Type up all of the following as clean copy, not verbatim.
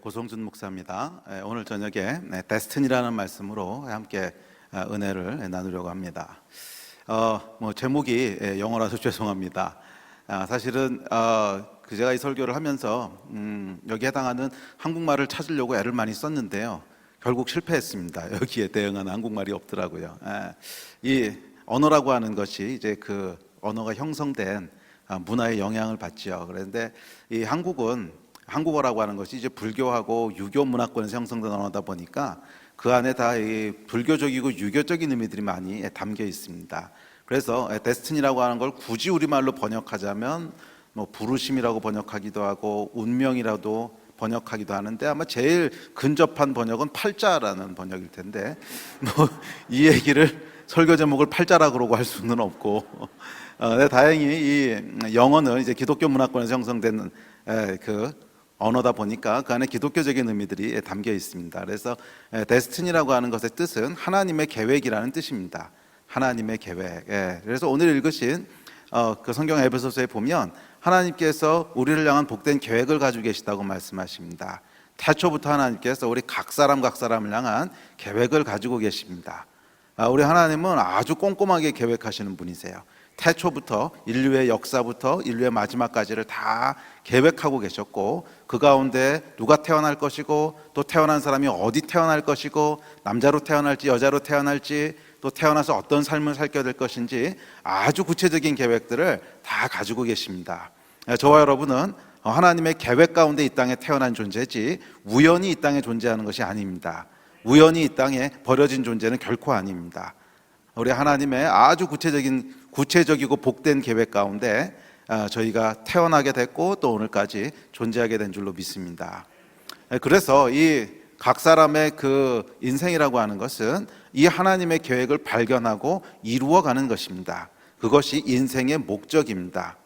고성준 목사입니다. 오늘 저녁에 데스티니라는 말씀으로 함께 은혜를 나누려고 합니다. 제목이 영어라서 죄송합니다. 사실은 제가 이 설교를 하면서 여기에 해당하는 한국말을 찾으려고 애를 많이 썼는데요. 결국 실패했습니다. 여기에 대응하는 한국말이 없더라고요. 이 언어라고 하는 것이 이제 그 언어가 형성된 문화의 영향을 받죠. 그런데 이 한국어라고 하는 것이 이제 불교하고 유교 문화권에서 형성된 언어다 보니까 그 안에 다 이 불교적이고 유교적인 의미들이 많이 담겨 있습니다. 그래서 데스티니라고 하는 걸 굳이 우리말로 번역하자면 부르심이라고 번역하기도 하고 운명이라도 번역하기도 하는데 아마 제일 근접한 번역은 팔자라는 번역일 텐데 이 얘기를 설교 제목을 팔자라 그러고 할 수는 없고 다행히 이 영어는 이제 기독교 문화권에서 형성된 그 언어다 보니까 그 안에 기독교적인 의미들이 담겨 있습니다. 그래서 데스티니라고 하는 것의 뜻은 하나님의 계획이라는 뜻입니다. 하나님의 계획. 그래서 오늘 읽으신 그 성경 에베소서에 보면 하나님께서 우리를 향한 복된 계획을 가지고 계시다고 말씀하십니다. 태초부터 하나님께서 우리 각 사람을 향한 계획을 가지고 계십니다. 우리 하나님은 아주 꼼꼼하게 계획하시는 분이세요. 태초부터 인류의 역사부터 인류의 마지막까지를 다 계획하고 계셨고 그 가운데 누가 태어날 것이고 또 태어난 사람이 어디 태어날 것이고 남자로 태어날지 여자로 태어날지 또 태어나서 어떤 삶을 살게 될 것인지 아주 구체적인 계획들을 다 가지고 계십니다. 저와 여러분은 하나님의 계획 가운데 이 땅에 태어난 존재지 우연히 이 땅에 존재하는 것이 아닙니다. 우연히 이 땅에 버려진 존재는 결코 아닙니다. 우리 하나님의 아주 구체적이고 복된 계획 가운데 저희가 태어나게 됐고 또 오늘까지 존재하게 된 줄로 믿습니다. 그래서 이 각 사람의 그 인생이라고 하는 것은 이 하나님의 계획을 발견하고 이루어가는 것입니다. 그것이 인생의 목적입니다.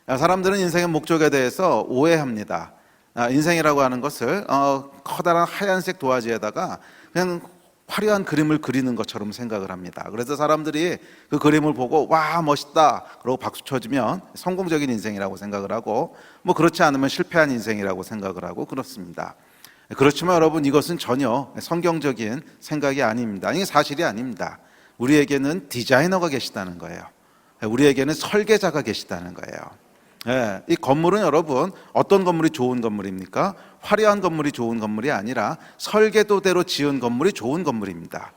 사람들은 인생의 목적에 대해서 오해합니다. 인생이라고 하는 것을 커다란 하얀색 도화지에다가 그냥 화려한 그림을 그리는 것처럼 생각을 합니다. 그래서 사람들이 그 그림을 보고 와 멋있다 그러고 박수 쳐주면 성공적인 인생이라고 생각을 하고 그렇지 않으면 실패한 인생이라고 생각을 하고 그렇습니다. 그렇지만 여러분 이것은 전혀 성경적인 생각이 아닙니다. 이게 사실이 아닙니다. 우리에게는 디자이너가 계시다는 거예요. 우리에게는 설계자가 계시다는 거예요. 이 건물은 여러분 어떤 건물이 좋은 건물입니까? 화려한 건물이 좋은 건물이 아니라 설계도대로 지은 건물이 좋은 건물입니다.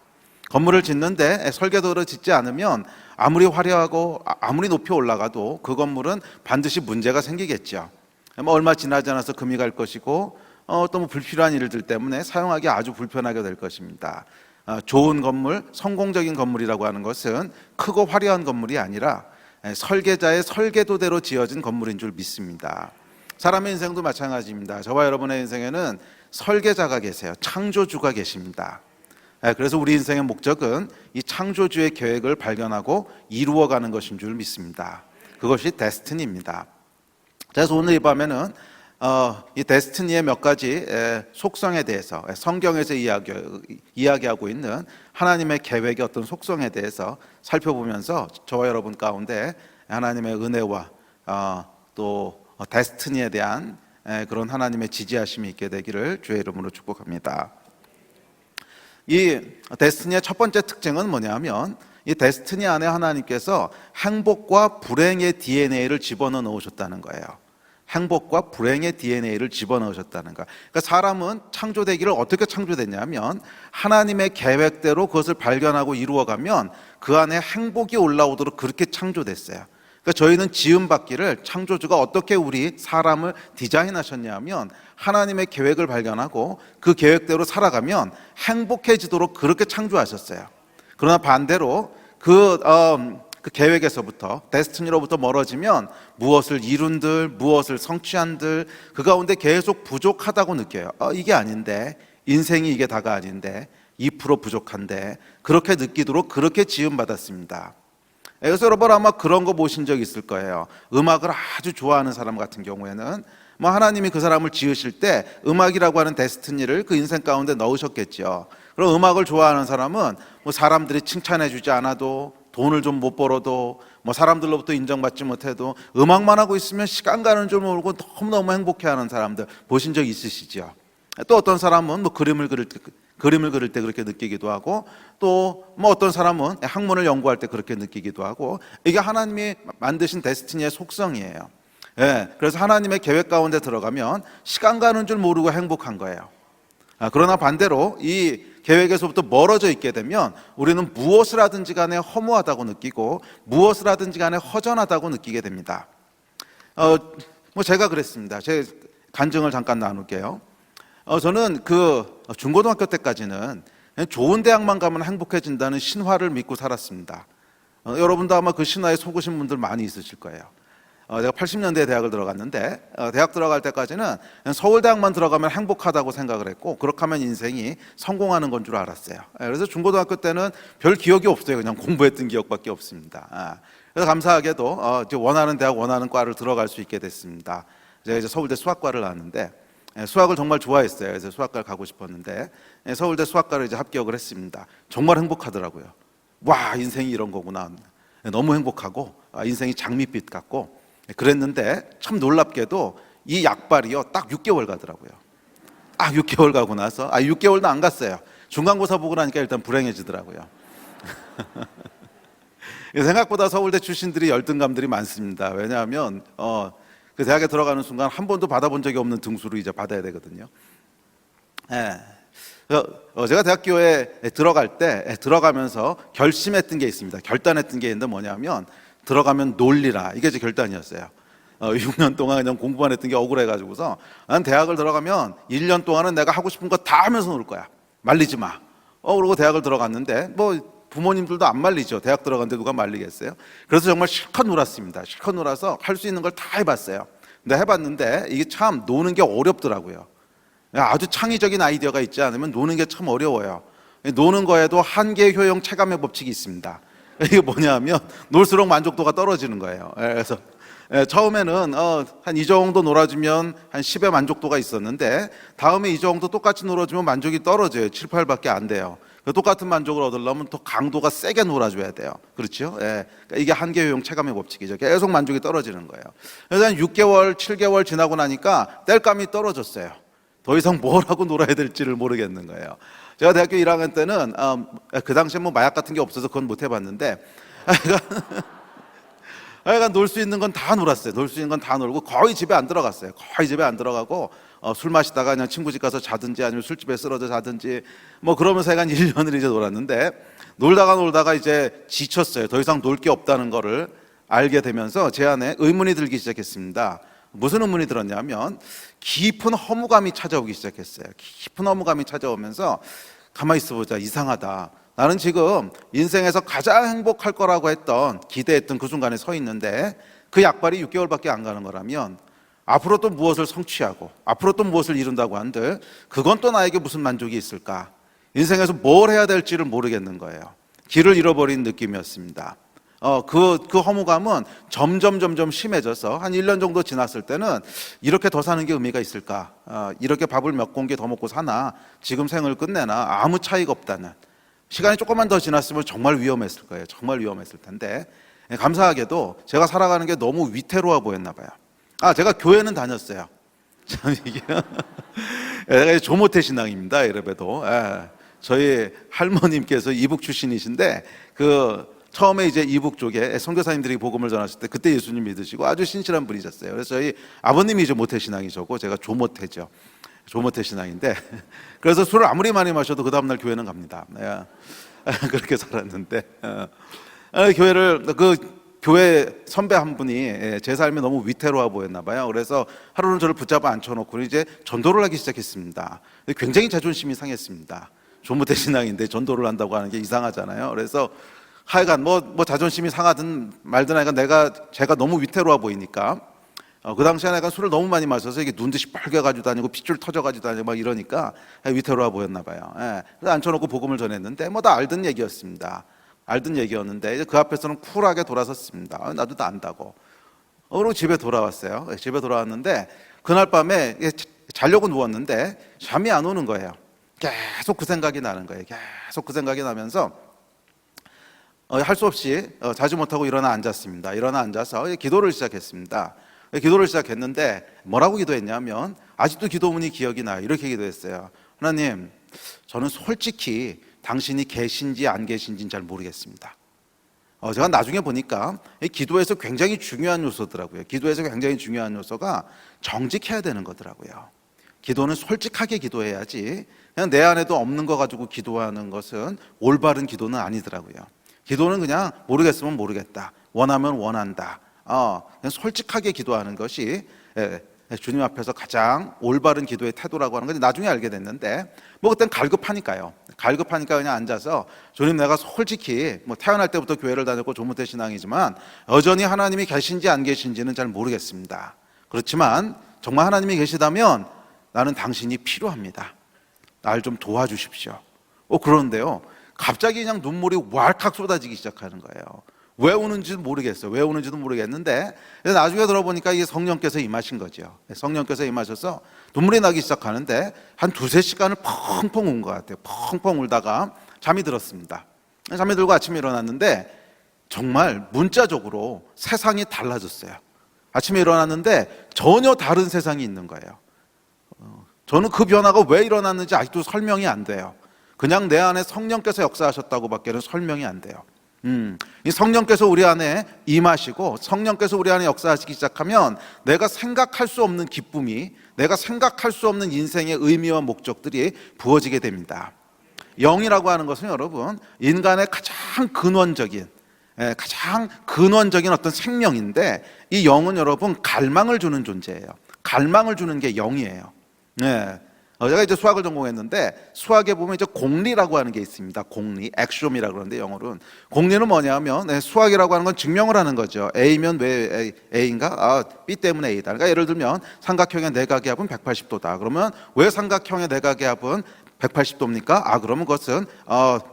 건물을 짓는데 설계도로 짓지 않으면 아무리 화려하고 아무리 높이 올라가도 그 건물은 반드시 문제가 생기겠죠. 얼마 지나지 않아서 금이 갈 것이고 또 불필요한 일들 때문에 사용하기 아주 불편하게 될 것입니다. 좋은 건물, 성공적인 건물이라고 하는 것은 크고 화려한 건물이 아니라 설계자의 설계도대로 지어진 건물인 줄 믿습니다. 사람의 인생도 마찬가지입니다. 저와 여러분의 인생에는 설계자가 계세요. 창조주가 계십니다. 그래서 우리 인생의 목적은 이 창조주의 계획을 발견하고 이루어가는 것인 줄 믿습니다. 그것이 데스티니입니다. 그래서 오늘 이 밤에는 이 데스티니의 몇 가지 속성에 대해서 성경에서 이야기하고 있는 하나님의 계획의 어떤 속성에 대해서 살펴보면서 저와 여러분 가운데 하나님의 은혜와 또 데스티니에 대한 그런 하나님의 지지하심이 있게 되기를 주의 이름으로 축복합니다. 이 데스티니의 첫 번째 특징은 뭐냐면 이 데스티니 안에 하나님께서 행복과 불행의 DNA를 집어넣어 놓으셨다는 거예요. 행복과 불행의 DNA를 집어넣으셨다는 거. 그러니까 사람은 창조되기를 어떻게 창조됐냐면 하나님의 계획대로 그것을 발견하고 이루어가면 그 안에 행복이 올라오도록 그렇게 창조됐어요. 그러니까 저희는 지음받기를 창조주가 어떻게 우리 사람을 디자인하셨냐면 하나님의 계획을 발견하고 그 계획대로 살아가면 행복해지도록 그렇게 창조하셨어요. 그러나 반대로 그 계획에서부터 데스티니로부터 멀어지면 무엇을 이룬들 무엇을 성취한들 그 가운데 계속 부족하다고 느껴요. 이게 아닌데 인생이 이게 다가 아닌데 2% 부족한데 그렇게 느끼도록 그렇게 지음받았습니다. 그래서 여러분 아마 그런 거 보신 적 있을 거예요. 음악을 아주 좋아하는 사람 같은 경우에는 하나님이 그 사람을 지으실 때 음악이라고 하는 데스티니를 그 인생 가운데 넣으셨겠죠. 그럼 음악을 좋아하는 사람은 사람들이 칭찬해 주지 않아도 돈을 좀 못 벌어도 사람들로부터 인정받지 못해도 음악만 하고 있으면 시간 가는 줄 모르고 너무너무 행복해하는 사람들 보신 적 있으시죠? 또 어떤 사람은 뭐 그림을 그릴 때 그렇게 느끼기도 하고, 또 뭐 어떤 사람은 학문을 연구할 때 그렇게 느끼기도 하고, 이게 하나님이 만드신 데스티니의 속성이에요. 예, 그래서 하나님의 계획 가운데 들어가면 시간 가는 줄 모르고 행복한 거예요. 그러나 반대로 이 계획에서부터 멀어져 있게 되면 우리는 무엇을 하든지 간에 허무하다고 느끼고 무엇을 하든지 간에 허전하다고 느끼게 됩니다. 뭐 제가 그랬습니다. 제 간증을 잠깐 나눌게요. 저는 그 중고등학교 때까지는 그냥 좋은 대학만 가면 행복해진다는 신화를 믿고 살았습니다. 여러분도 아마 그 신화에 속으신 분들 많이 있으실 거예요. 제가 80년대에 대학을 들어갔는데, 대학 들어갈 때까지는 서울대학만 들어가면 행복하다고 생각을 했고, 그렇게 하면 인생이 성공하는 건 줄 알았어요. 그래서 중고등학교 때는 별 기억이 없어요. 그냥 공부했던 기억밖에 없습니다. 그래서 감사하게도 원하는 대학, 원하는 과를 들어갈 수 있게 됐습니다. 제가 이제 서울대 수학과를 나왔는데, 수학을 정말 좋아했어요. 그래서 수학과를 가고 싶었는데, 서울대 수학과를 이제 합격을 했습니다. 정말 행복하더라고요. 와, 인생이 이런 거구나. 너무 행복하고, 인생이 장밋빛 같고, 그랬는데 참 놀랍게도 이 약발이요 딱 6개월 가더라고요. 6개월 가고 나서 6개월도 안 갔어요. 중간고사 보고 나니까 일단 불행해지더라고요. 생각보다 서울대 출신들이 열등감들이 많습니다. 왜냐하면 그 대학에 들어가는 순간 한 번도 받아본 적이 없는 등수를 이제 받아야 되거든요. 제가 대학교에 들어갈 때 들어가면서 결심했던 게 있습니다. 결단했던 게 있는데 뭐냐면 들어가면 놀리라. 이게 제 결단이었어요. 6년 동안 그냥 공부만 했던 게 억울해가지고서 난 대학을 들어가면 1년 동안은 내가 하고 싶은 거 다 하면서 놀 거야. 말리지 마. 그러고 대학을 들어갔는데 뭐 부모님들도 안 말리죠. 대학 들어갔는데 누가 말리겠어요? 그래서 정말 실컷 놀았습니다. 실컷 놀아서 할 수 있는 걸 다 해봤어요. 근데 해봤는데 이게 참 노는 게 어렵더라고요. 아주 창의적인 아이디어가 있지 않으면 노는 게 참 어려워요. 노는 거에도 한계, 효용, 체감의 법칙이 있습니다. 이게 뭐냐면 놀수록 만족도가 떨어지는 거예요. 그래서 처음에는 한 이 정도 놀아주면 한 10의 만족도가 있었는데 다음에 이 정도 똑같이 놀아주면 만족이 떨어져요. 7, 8밖에 안 돼요. 똑같은 만족을 얻으려면 더 강도가 세게 놀아줘야 돼요. 그렇죠? 그러니까 이게 한계, 효용, 체감의 법칙이죠. 계속 만족이 떨어지는 거예요. 그래서 한 6개월, 7개월 지나고 나니까 땔감이 떨어졌어요. 더 이상 뭘 하고 놀아야 될지를 모르겠는 거예요. 제가 대학교 1학년 때는 그 당시에 뭐 마약 같은 게 없어서 그건 못 해봤는데 하여간 놀 수 있는 건 다 놀았어요. 놀 수 있는 건 다 놀고 거의 집에 안 들어갔어요. 거의 집에 안 들어가고 술 마시다가 그냥 친구 집 가서 자든지 아니면 술집에 쓰러져 자든지 뭐 그러면서 하여간 1년을 이제 놀았는데 놀다가 이제 지쳤어요. 더 이상 놀 게 없다는 거를 알게 되면서 제 안에 의문이 들기 시작했습니다. 무슨 의문이 들었냐면 깊은 허무감이 찾아오기 시작했어요. 깊은 허무감이 찾아오면서 가만히 있어보자, 이상하다. 나는 지금 인생에서 가장 행복할 거라고 했던, 기대했던 그 순간에 서 있는데 그 약발이 6개월밖에 안 가는 거라면 앞으로 또 무엇을 성취하고 앞으로 또 무엇을 이룬다고 한들 그건 또 나에게 무슨 만족이 있을까? 인생에서 뭘 해야 될지를 모르겠는 거예요. 길을 잃어버린 느낌이었습니다. 그 허무감은 점점 심해져서 한 1년 정도 지났을 때는 이렇게 더 사는 게 의미가 있을까? 이렇게 밥을 몇 공기 더 먹고 사나? 지금 생을 끝내나? 아무 차이가 없다는. 시간이 조금만 더 지났으면 정말 위험했을 거예요. 정말 위험했을 텐데 감사하게도 제가 살아가는 게 너무 위태로워 보였나 봐요. 제가 교회는 다녔어요. 참 이게 제가 조모태 신앙입니다. 이래봬도 저희 할머님께서 이북 출신이신데 처음에 이제 이북 쪽에 선교사님들이 복음을 전하실 때 그때 예수님 믿으시고 아주 신실한 분이셨어요. 그래서 저희 아버님이 이제 모태 신앙이셨고 제가 조모태죠. 조모태 신앙인데 그래서 술을 아무리 많이 마셔도 그 다음날 교회는 갑니다. 그렇게 살았는데 교회 선배 한 분이 제 삶이 너무 위태로워 보였나 봐요. 그래서 하루는 저를 붙잡아 앉혀놓고 이제 전도를 하기 시작했습니다. 굉장히 자존심이 상했습니다. 조모태 신앙인데 전도를 한다고 하는 게 이상하잖아요. 그래서 하여간 뭐 자존심이 상하든 말든 하여간 제가 너무 위태로워 보이니까 그 당시에 내가 술을 너무 많이 마셔서 이게 눈듯이 빨개가지고 다니고 핏줄 터져가지고 다니고 막 이러니까 위태로워 보였나 봐요. 그래서 앉혀놓고 복음을 전했는데 뭐 다 알던 얘기였습니다. 알던 얘기였는데 이제 그 앞에서는 쿨하게 돌아섰습니다. 나도 다 안다고. 그리고 집에 돌아왔어요. 집에 돌아왔는데 그날 밤에 자려고 누웠는데 잠이 안 오는 거예요. 계속 그 생각이 나는 거예요. 계속 그 생각이 나면서 할 수 없이 자지 못하고 일어나 앉았습니다. 일어나 앉아서 기도를 시작했습니다. 기도를 시작했는데 뭐라고 기도했냐면 아직도 기도문이 기억이 나요. 이렇게 기도했어요. 하나님, 저는 솔직히 당신이 계신지 안 계신지는 잘 모르겠습니다. 제가 나중에 보니까 이 기도에서 굉장히 중요한 요소더라고요. 기도에서 굉장히 중요한 요소가 정직해야 되는 거더라고요. 기도는 솔직하게 기도해야지 그냥 내 안에도 없는 거 가지고 기도하는 것은 올바른 기도는 아니더라고요. 기도는 그냥 모르겠으면 모르겠다, 원하면 원한다, 그냥 솔직하게 기도하는 것이 주님 앞에서 가장 올바른 기도의 태도라고 하는 걸 나중에 알게 됐는데, 그땐 갈급하니까요. 갈급하니까 그냥 앉아서 주님, 내가 솔직히 태어날 때부터 교회를 다녔고 조문태 신앙이지만 여전히 하나님이 계신지 안 계신지는 잘 모르겠습니다. 그렇지만 정말 하나님이 계시다면 나는 당신이 필요합니다. 날 좀 도와주십시오. 그러는데요, 갑자기 그냥 눈물이 왈칵 쏟아지기 시작하는 거예요. 왜 우는지도 모르겠어요. 왜 우는지도 모르겠는데 나중에 들어보니까 이게 성령께서 임하신 거죠. 성령께서 임하셔서 눈물이 나기 시작하는데 한 두세 시간을 펑펑 운 것 같아요. 펑펑 울다가 잠이 들었습니다. 잠이 들고 아침에 일어났는데 정말 문자적으로 세상이 달라졌어요. 아침에 일어났는데 전혀 다른 세상이 있는 거예요. 저는 그 변화가 왜 일어났는지 아직도 설명이 안 돼요. 그냥 내 안에 성령께서 역사하셨다고 밖에는 설명이 안 돼요. 이 성령께서 우리 안에 임하시고 성령께서 우리 안에 역사하시기 시작하면 내가 생각할 수 없는 기쁨이, 내가 생각할 수 없는 인생의 의미와 목적들이 부어지게 됩니다. 영이라고 하는 것은 여러분, 인간의 가장 근원적인 어떤 생명인데, 이 영은 여러분 갈망을 주는 존재예요. 갈망을 주는 게 영이에요. 제가 이제 수학을 전공했는데 수학에 보면 이제 공리라고 하는 게 있습니다. 공리, 액시옴이라고 그러는데 영어로는 공리는 뭐냐면 수학이라고 하는 건 증명을 하는 거죠. A면 왜 A인가? B 때문에 A다. 그러니까 예를 들면 삼각형의 내각의 합은 180도다. 그러면 왜 삼각형의 내각의 합은 180도입니까? 그러면 그것은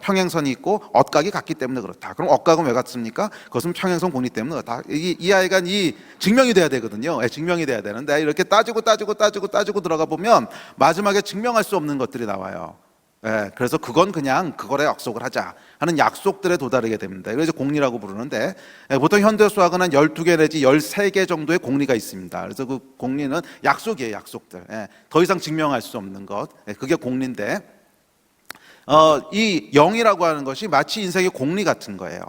평행선이 있고 억각이 같기 때문에 그렇다. 그럼 억각은 왜 같습니까? 그것은 평행선 공리 때문에 그렇다. 이 아이가 증명이 돼야 되거든요. 증명이 돼야 되는데 이렇게 따지고 들어가 보면 마지막에 증명할 수 없는 것들이 나와요. 그래서 그건 그냥 그거에 약속을 하자 하는 약속들에 도달하게 됩니다. 그래서 공리라고 부르는데, 보통 현대 수학은 한 12개 내지 13개 정도의 공리가 있습니다. 그래서 그 공리는 약속이에요. 약속들. 더 이상 증명할 수 없는 것, 그게 공리인데, 이 영이라고 하는 것이 마치 인생의 공리 같은 거예요.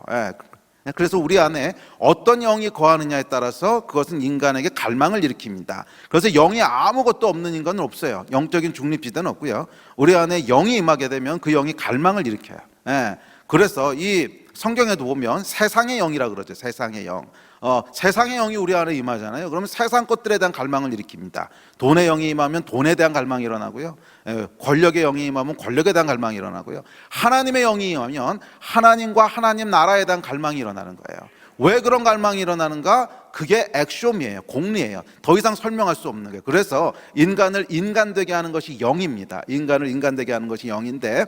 그래서 우리 안에 어떤 영이 거하느냐에 따라서 그것은 인간에게 갈망을 일으킵니다. 그래서 영이 아무것도 없는 인간은 없어요. 영적인 중립지대는 없고요. 우리 안에 영이 임하게 되면 그 영이 갈망을 일으켜요. 그래서 이 성경에도 보면 세상의 영이라 그러죠. 세상의 영. 세상의 영이 우리 안에 임하잖아요. 그러면 세상 것들에 대한 갈망을 일으킵니다. 돈의 영이 임하면 돈에 대한 갈망이 일어나고요. 권력의 영이 임하면 권력에 대한 갈망이 일어나고요. 하나님의 영이 임하면 하나님과 하나님 나라에 대한 갈망이 일어나는 거예요. 왜 그런 갈망이 일어나는가? 그게 액시옴이에요. 공리예요. 더 이상 설명할 수 없는 거예요. 그래서 인간을 인간되게 하는 것이 영입니다. 인간을 인간되게 하는 것이 영인데,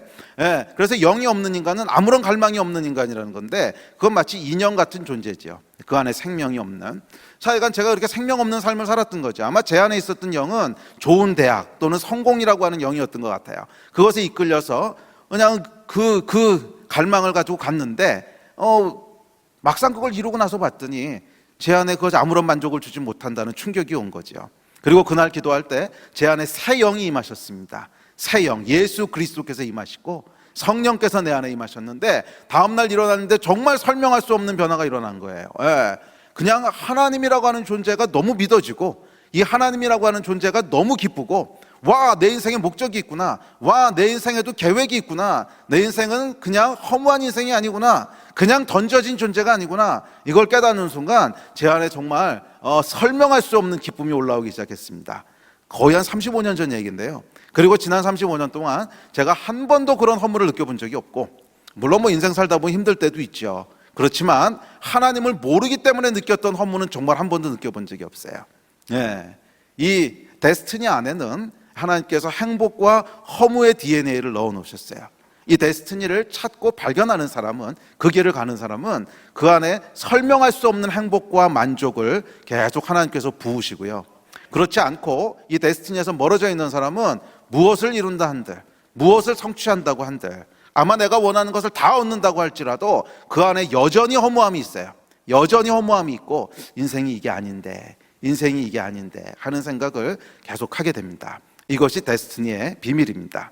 그래서 영이 없는 인간은 아무런 갈망이 없는 인간이라는 건데, 그건 마치 인형 같은 존재죠. 그 안에 생명이 없는. 하여간 제가 그렇게 생명 없는 삶을 살았던 거죠. 아마 제 안에 있었던 영은 좋은 대학 또는 성공이라고 하는 영이었던 것 같아요. 그것에 이끌려서 그냥 그 갈망을 가지고 갔는데, 막상 그걸 이루고 나서 봤더니 제 안에 그것이 아무런 만족을 주지 못한다는 충격이 온 거죠. 그리고 그날 기도할 때 제 안에 새 영이 임하셨습니다. 새 영, 예수 그리스도께서 임하시고 성령께서 내 안에 임하셨는데, 다음날 일어났는데 정말 설명할 수 없는 변화가 일어난 거예요. 그냥 하나님이라고 하는 존재가 너무 믿어지고, 이 하나님이라고 하는 존재가 너무 기쁘고, 와, 내 인생에 목적이 있구나. 와, 내 인생에도 계획이 있구나. 내 인생은 그냥 허무한 인생이 아니구나. 그냥 던져진 존재가 아니구나. 이걸 깨닫는 순간 제 안에 정말 설명할 수 없는 기쁨이 올라오기 시작했습니다. 거의 한 35년 전 얘기인데요. 그리고 지난 35년 동안 제가 한 번도 그런 허물을 느껴본 적이 없고, 물론 인생 살다 보면 힘들 때도 있죠. 그렇지만 하나님을 모르기 때문에 느꼈던 허물은 정말 한 번도 느껴본 적이 없어요. 이 데스티니 안에는 하나님께서 행복과 허무의 DNA를 넣어 놓으셨어요. 이 데스티니를 찾고 발견하는 사람은, 그 길을 가는 사람은 그 안에 설명할 수 없는 행복과 만족을 계속 하나님께서 부으시고요. 그렇지 않고 이 데스티니에서 멀어져 있는 사람은 무엇을 이룬다 한들, 무엇을 성취한다고 한들, 아마 내가 원하는 것을 다 얻는다고 할지라도 그 안에 여전히 허무함이 있어요. 여전히 허무함이 있고, 인생이 이게 아닌데, 인생이 이게 아닌데 하는 생각을 계속 하게 됩니다. 이것이 데스티니의 비밀입니다.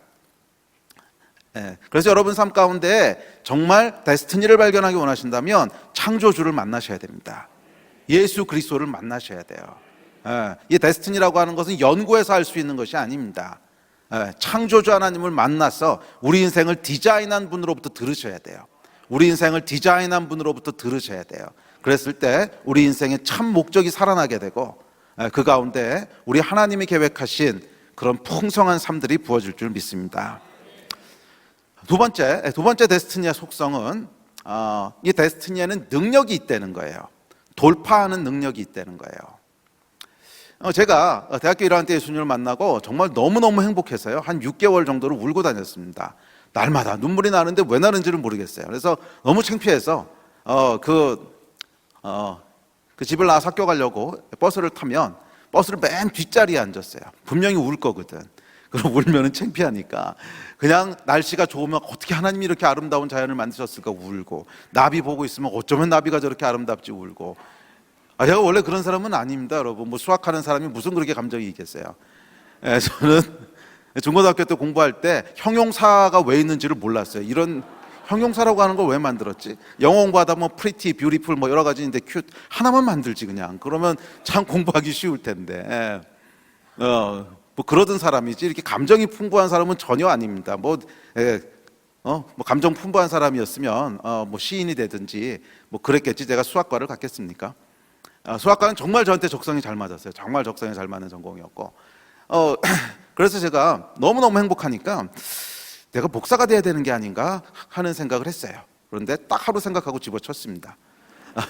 그래서 여러분 삶 가운데 정말 데스티니를 발견하기 원하신다면 창조주를 만나셔야 됩니다. 예수 그리스도를 만나셔야 돼요. 이 데스티니라고 하는 것은 연구해서 할 수 있는 것이 아닙니다. 창조주 하나님을 만나서 우리 인생을 디자인한 분으로부터 들으셔야 돼요. 우리 인생을 디자인한 분으로부터 들으셔야 돼요. 그랬을 때 우리 인생의 참 목적이 살아나게 되고 그 가운데 우리 하나님이 계획하신 그런 풍성한 삶들이 부어질 줄 믿습니다. 두 번째 데스티니의 속성은 이 데스티니에는 능력이 있다는 거예요. 돌파하는 능력이 있다는 거예요. 제가 대학교 1학년 때 예수님을 만나고 정말 너무너무 행복해서요. 한 6개월 정도를 울고 다녔습니다. 날마다 눈물이 나는데 왜 나는지를 모르겠어요. 그래서 너무 창피해서 그 집을 나와서 학교 가려고 버스를 타면 버스를 맨 뒷자리에 앉았어요. 분명히 울 거거든. 그럼 울면은 창피하니까 그냥 날씨가 좋으면 어떻게 하나님이 이렇게 아름다운 자연을 만드셨을까 울고, 나비 보고 있으면 어쩌면 나비가 저렇게 아름답지 울고. 제가 원래 그런 사람은 아닙니다, 여러분. 뭐 수학하는 사람이 무슨 그렇게 감정이 있겠어요. 저는 중고등학교 때 공부할 때 형용사가 왜 있는지를 몰랐어요. 이런 형용사라고 하는 걸 왜 만들었지? 영어 공부하다 뭐 pretty, beautiful 뭐 여러 가지 있는데 cute 하나만 만들지 그냥. 그러면 참 공부하기 쉬울 텐데. 뭐 그러던 사람이지 이렇게 감정이 풍부한 사람은 전혀 아닙니다. 뭐 감정 풍부한 사람이었으면 뭐 시인이 되든지 뭐 그랬겠지. 제가 수학과를 갔겠습니까? 수학과는 정말 저한테 적성이 잘 맞았어요. 정말 적성이 잘 맞는 전공이었고, 그래서 제가 너무너무 행복하니까 내가 목사가 돼야 되는 게 아닌가 하는 생각을 했어요. 그런데 딱 하루 생각하고 집어쳤습니다.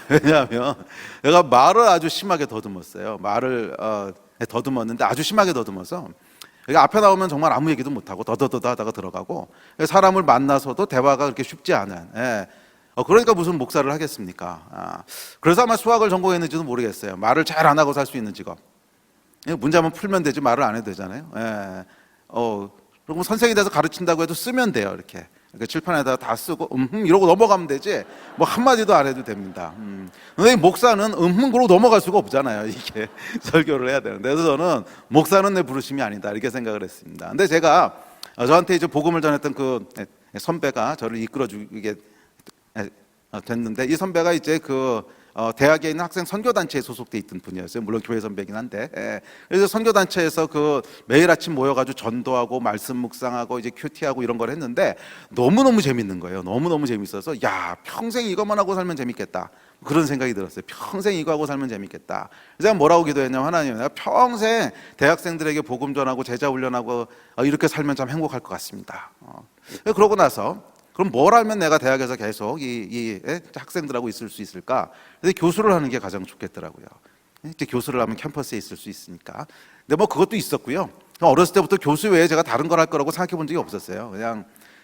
왜냐하면 내가 말을 아주 심하게 더듬었어요. 말을 더듬었는데 아주 심하게 더듬어서 앞에 나오면 정말 아무 얘기도 못하고 더더더더 하다가 들어가고, 사람을 만나서도 대화가 그렇게 쉽지 않은, 그러니까 무슨 목사를 하겠습니까? 그래서 아마 수학을 전공했는지도 모르겠어요. 말을 잘 안 하고 살 수 있는 직업. 문제만 풀면 되지 말을 안 해도 되잖아요. 그리고 선생이 돼서 가르친다고 해도 쓰면 돼요. 이렇게 칠판에다가 다 쓰고 이러고 넘어가면 되지 뭐 한마디도 안 해도 됩니다. 근데 목사는 그러고 넘어갈 수가 없잖아요. 이게 설교를 해야 되는데. 그래서 저는 목사는 내 부르심이 아니다 이렇게 생각을 했습니다. 근데 제가 저한테 이제 복음을 전했던 그 선배가 저를 이끌어주게 됐는데, 이 선배가 이제 대학에 있는 학생 선교단체에 소속돼 있던 분이었어요. 물론 교회 선배긴 한데. 그래서 선교단체에서 매일 아침 모여가지고 전도하고 말씀 묵상하고 이제 큐티하고 이런 걸 했는데 너무너무 재밌는 거예요. 너무너무 재밌어서 평생 이것만 하고 살면 재밌겠다 그런 생각이 들었어요. 평생 이거 하고 살면 재밌겠다. 그래서 제가 뭐라고 기도했냐면, 하나님, 내가 평생 대학생들에게 복음 전하고 제자 훈련하고 이렇게 살면 참 행복할 것 같습니다. 그러고 나서 그럼 뭘 하면 내가 대학에서 계속 이 학생들하고 있을 수 있을까? 그래서 교수를 하는 게 가장 좋겠더라고요. 이제 교수를 하면 캠퍼스에 있을 수 있으니까. 근데 뭐 그것도 있었고요. 어렸을 때부터 교수 외에 제가 다른 걸 할 거라고 생각해 본 적이 없었어요.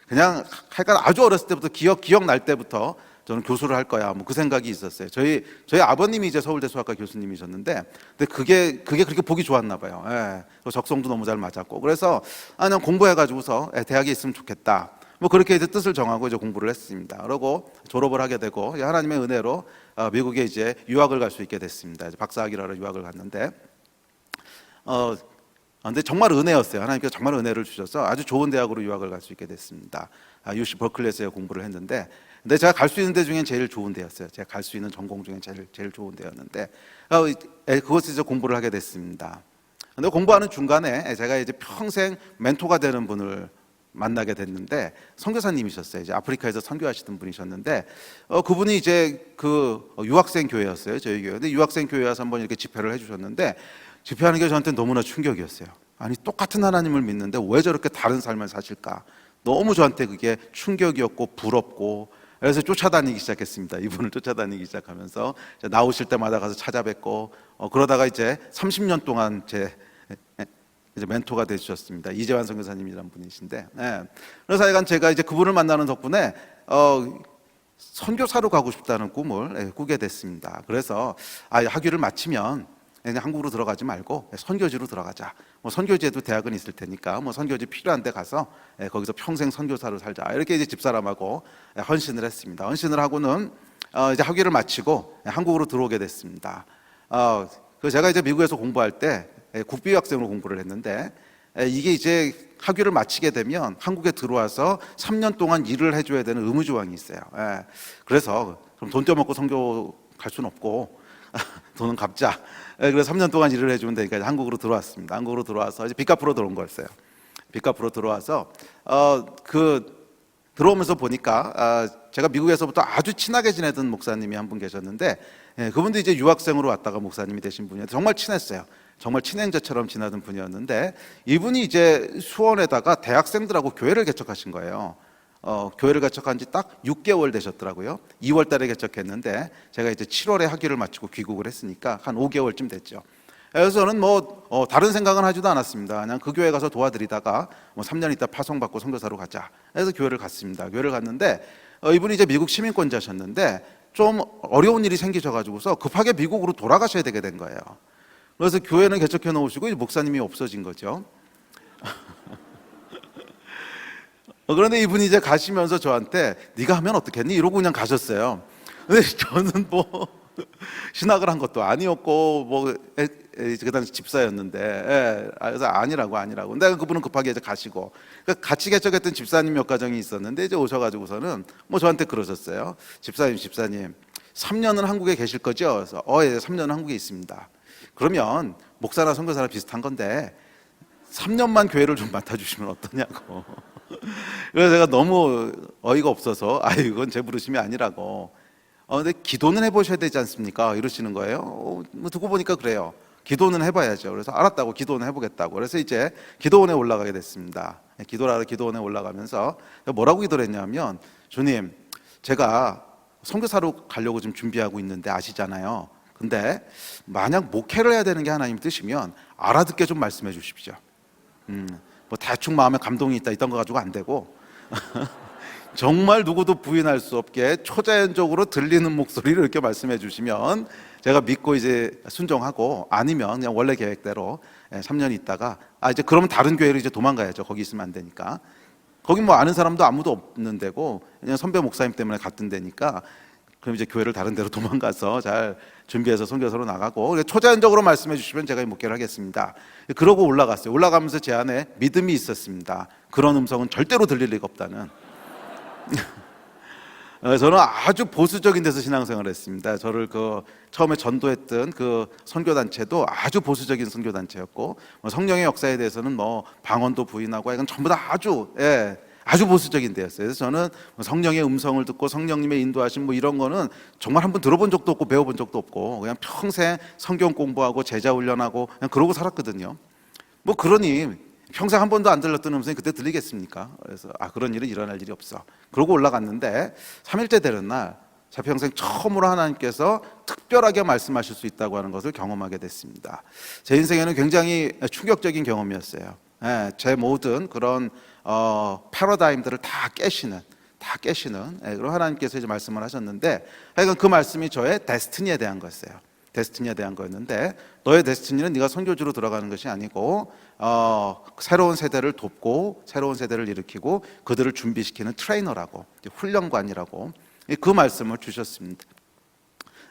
그냥 하여간 아주 어렸을 때부터 기억날 때부터 저는 교수를 할 거야. 뭐 그 생각이 있었어요. 저희 아버님이 이제 서울대 수학과 교수님이셨는데, 근데 그게 그렇게 보기 좋았나 봐요. 적성도 너무 잘 맞았고. 그래서 그냥 공부해가지고서 대학에 있으면 좋겠다. 뭐 그렇게 이제 뜻을 정하고 이제 공부를 했습니다. 그러고 졸업을 하게 되고 하나님의 은혜로 미국에 이제 유학을 갈 수 있게 됐습니다. 이제 박사학위를 하러 유학을 갔는데, 근데 정말 은혜였어요. 하나님께서 정말 은혜를 주셔서 아주 좋은 대학으로 유학을 갈 수 있게 됐습니다. UC 버클리에서 공부를 했는데, 근데 제가 갈 수 있는 데 중엔 제일 좋은 데였어요. 제가 갈 수 있는 전공 중에 제일 좋은 데였는데, 그곳에서 공부를 하게 됐습니다. 근데 공부하는 중간에 제가 이제 평생 멘토가 되는 분을 만나게 됐는데, 선교사님이셨어요. 이제 아프리카에서 선교하시던 분이셨는데, 그분이 이제 유학생 교회였어요. 저희 교회. 근데 유학생 교회 와서 한번 이렇게 집회를 해주셨는데, 집회하는 게 저한테 너무나 충격이었어요. 아니, 똑같은 하나님을 믿는데 왜 저렇게 다른 삶을 사실까? 너무 저한테 그게 충격이었고 부럽고, 그래서 쫓아다니기 시작했습니다. 이분을 쫓아다니기 시작하면서 나오실 때마다 가서 찾아뵙고, 그러다가 이제 30년 동안 이제 멘토가 되셨습니다. 이재환 선교사님이라는 분이신데, 그래서 하여간 제가 이제 그분을 만나는 덕분에 선교사로 가고 싶다는 꿈을 꾸게 됐습니다. 그래서 학위를 마치면 그냥 한국으로 들어가지 말고 선교지로 들어가자. 뭐 선교지에도 대학은 있을 테니까 뭐 선교지 필요한 데 가서 거기서 평생 선교사로 살자. 이렇게 이제 집사람하고 헌신을 했습니다. 헌신을 하고는 이제 학위를 마치고 한국으로 들어오게 됐습니다. 제가 이제 미국에서 공부할 때 국비학생으로 공부를 했는데 이게 이제 학위를 마치게 되면 한국에 들어와서 3년 동안 일을 해줘야 되는 의무 조항이 있어요. 그래서 그럼 돈 떼먹고 선교 갈 수는 없고 돈은 갚자. 그래서 3년 동안 일을 해주면 되니까 한국으로 들어왔습니다. 한국으로 들어와서 이제 빚 갚으러 들어온 거였어요. 빚 갚으러 들어와서 들어오면서 보니까 제가 미국에서부터 아주 친하게 지내던 목사님이 한 분 계셨는데 그분도 이제 유학생으로 왔다가 목사님이 되신 분이었는데 정말 친했어요. 정말 친행자처럼 지내던 분이었는데 이분이 이제 수원에다가 대학생들하고 교회를 개척하신 거예요. 교회를 개척한 지 딱 6개월 되셨더라고요. 2월 달에 개척했는데 제가 이제 7월에 학위를 마치고 귀국을 했으니까 한 5개월쯤 됐죠. 그래서 저는 다른 생각은 하지도 않았습니다. 그냥 그 교회 가서 도와드리다가 3년 있다 파송받고 선교사로 가자. 그래서 교회를 갔습니다. 교회를 갔는데 이분이 이제 미국 시민권자셨는데 좀 어려운 일이 생기셔가지고서 급하게 미국으로 돌아가셔야 되게 된 거예요. 그래서 교회는 개척해 놓으시고 목사님이 없어진 거죠. 그런데 이분이 이제 가시면서 저한테 네가 하면 어떻겠니? 이러고 그냥 가셨어요. 근데 저는 신학을 한 것도 아니었고 그 당시 집사였는데 그래서 아니라고. 근데 그분은 급하게 이제 가시고 같이 개척했던 집사님 몇 가정이 있었는데 이제 오셔가지고서는 저한테 그러셨어요. 집사님 3년은 한국에 계실 거죠? 그래서 예, 3년은 한국에 있습니다. 그러면 목사나 선교사랑 비슷한 건데 3년만 교회를 좀 맡아주시면 어떠냐고. 그래서 제가 너무 어이가 없어서 이건 제 부르심이 아니라고. 근데 기도는 해보셔야 되지 않습니까? 이러시는 거예요. 듣고 보니까 그래요. 기도는 해봐야죠. 그래서 알았다고 기도는 해보겠다고. 그래서 이제 기도원에 올라가게 됐습니다. 기도하러 기도원에 올라가면서 뭐라고 기도를 했냐면 주님, 제가 선교사로 가려고 지금 준비하고 있는데 아시잖아요. 근데 만약 목회를 해야 되는 게 하나님 뜻이면 알아듣게 좀 말씀해 주십시오. 대충 마음에 감동이 있다 이런 거 가지고 안 되고 정말 누구도 부인할 수 없게 초자연적으로 들리는 목소리를 이렇게 말씀해 주시면 제가 믿고 이제 순종하고 아니면 그냥 원래 계획대로 3년 있다가 이제 그러면 다른 교회로 이제 도망가야죠. 거기 있으면 안 되니까. 거기 아는 사람도 아무도 없는 데고 그냥 선배 목사님 때문에 갔던 데니까 그럼 이제 교회를 다른 데로 도망가서 잘 준비해서 선교사로 나가고 초자연적으로 말씀해 주시면 제가 목회를 하겠습니다. 그러고 올라갔어요. 올라가면서 제 안에 믿음이 있었습니다. 그런 음성은 절대로 들릴 리가 없다는. 저는 아주 보수적인 데서 신앙생활을 했습니다. 저를 처음에 전도했던 그 선교단체도 아주 보수적인 선교단체였고 성령의 역사에 대해서는 방언도 부인하고 이건 전부 다 아주 보수적인 데였어요. 그래서 저는 성령의 음성을 듣고 성령님의 인도하심 이런 거는 정말 한번 들어본 적도 없고 배워본 적도 없고 그냥 평생 성경 공부하고 제자 훈련하고 그냥 그러고 살았거든요. 그러니 평생 한 번도 안 들렸던 음성이 그때 들리겠습니까? 그래서 그런 일은 일어날 일이 없어. 그러고 올라갔는데 3일째 되는 날 제 평생 처음으로 하나님께서 특별하게 말씀하실 수 있다고 하는 것을 경험하게 됐습니다. 제 인생에는 굉장히 충격적인 경험이었어요. 제 모든 그런 패러다임들을 다 깨시는 그런 하나님께서 이제 말씀을 하셨는데 하여간 그 말씀이 저의 데스티니에 대한 거였어요. 데스티니에 대한 거였는데 너의 데스티니는 네가 선교주로 들어가는 것이 아니고 새로운 세대를 돕고 새로운 세대를 일으키고 그들을 준비시키는 트레이너라고 훈련관이라고 그 말씀을 주셨습니다.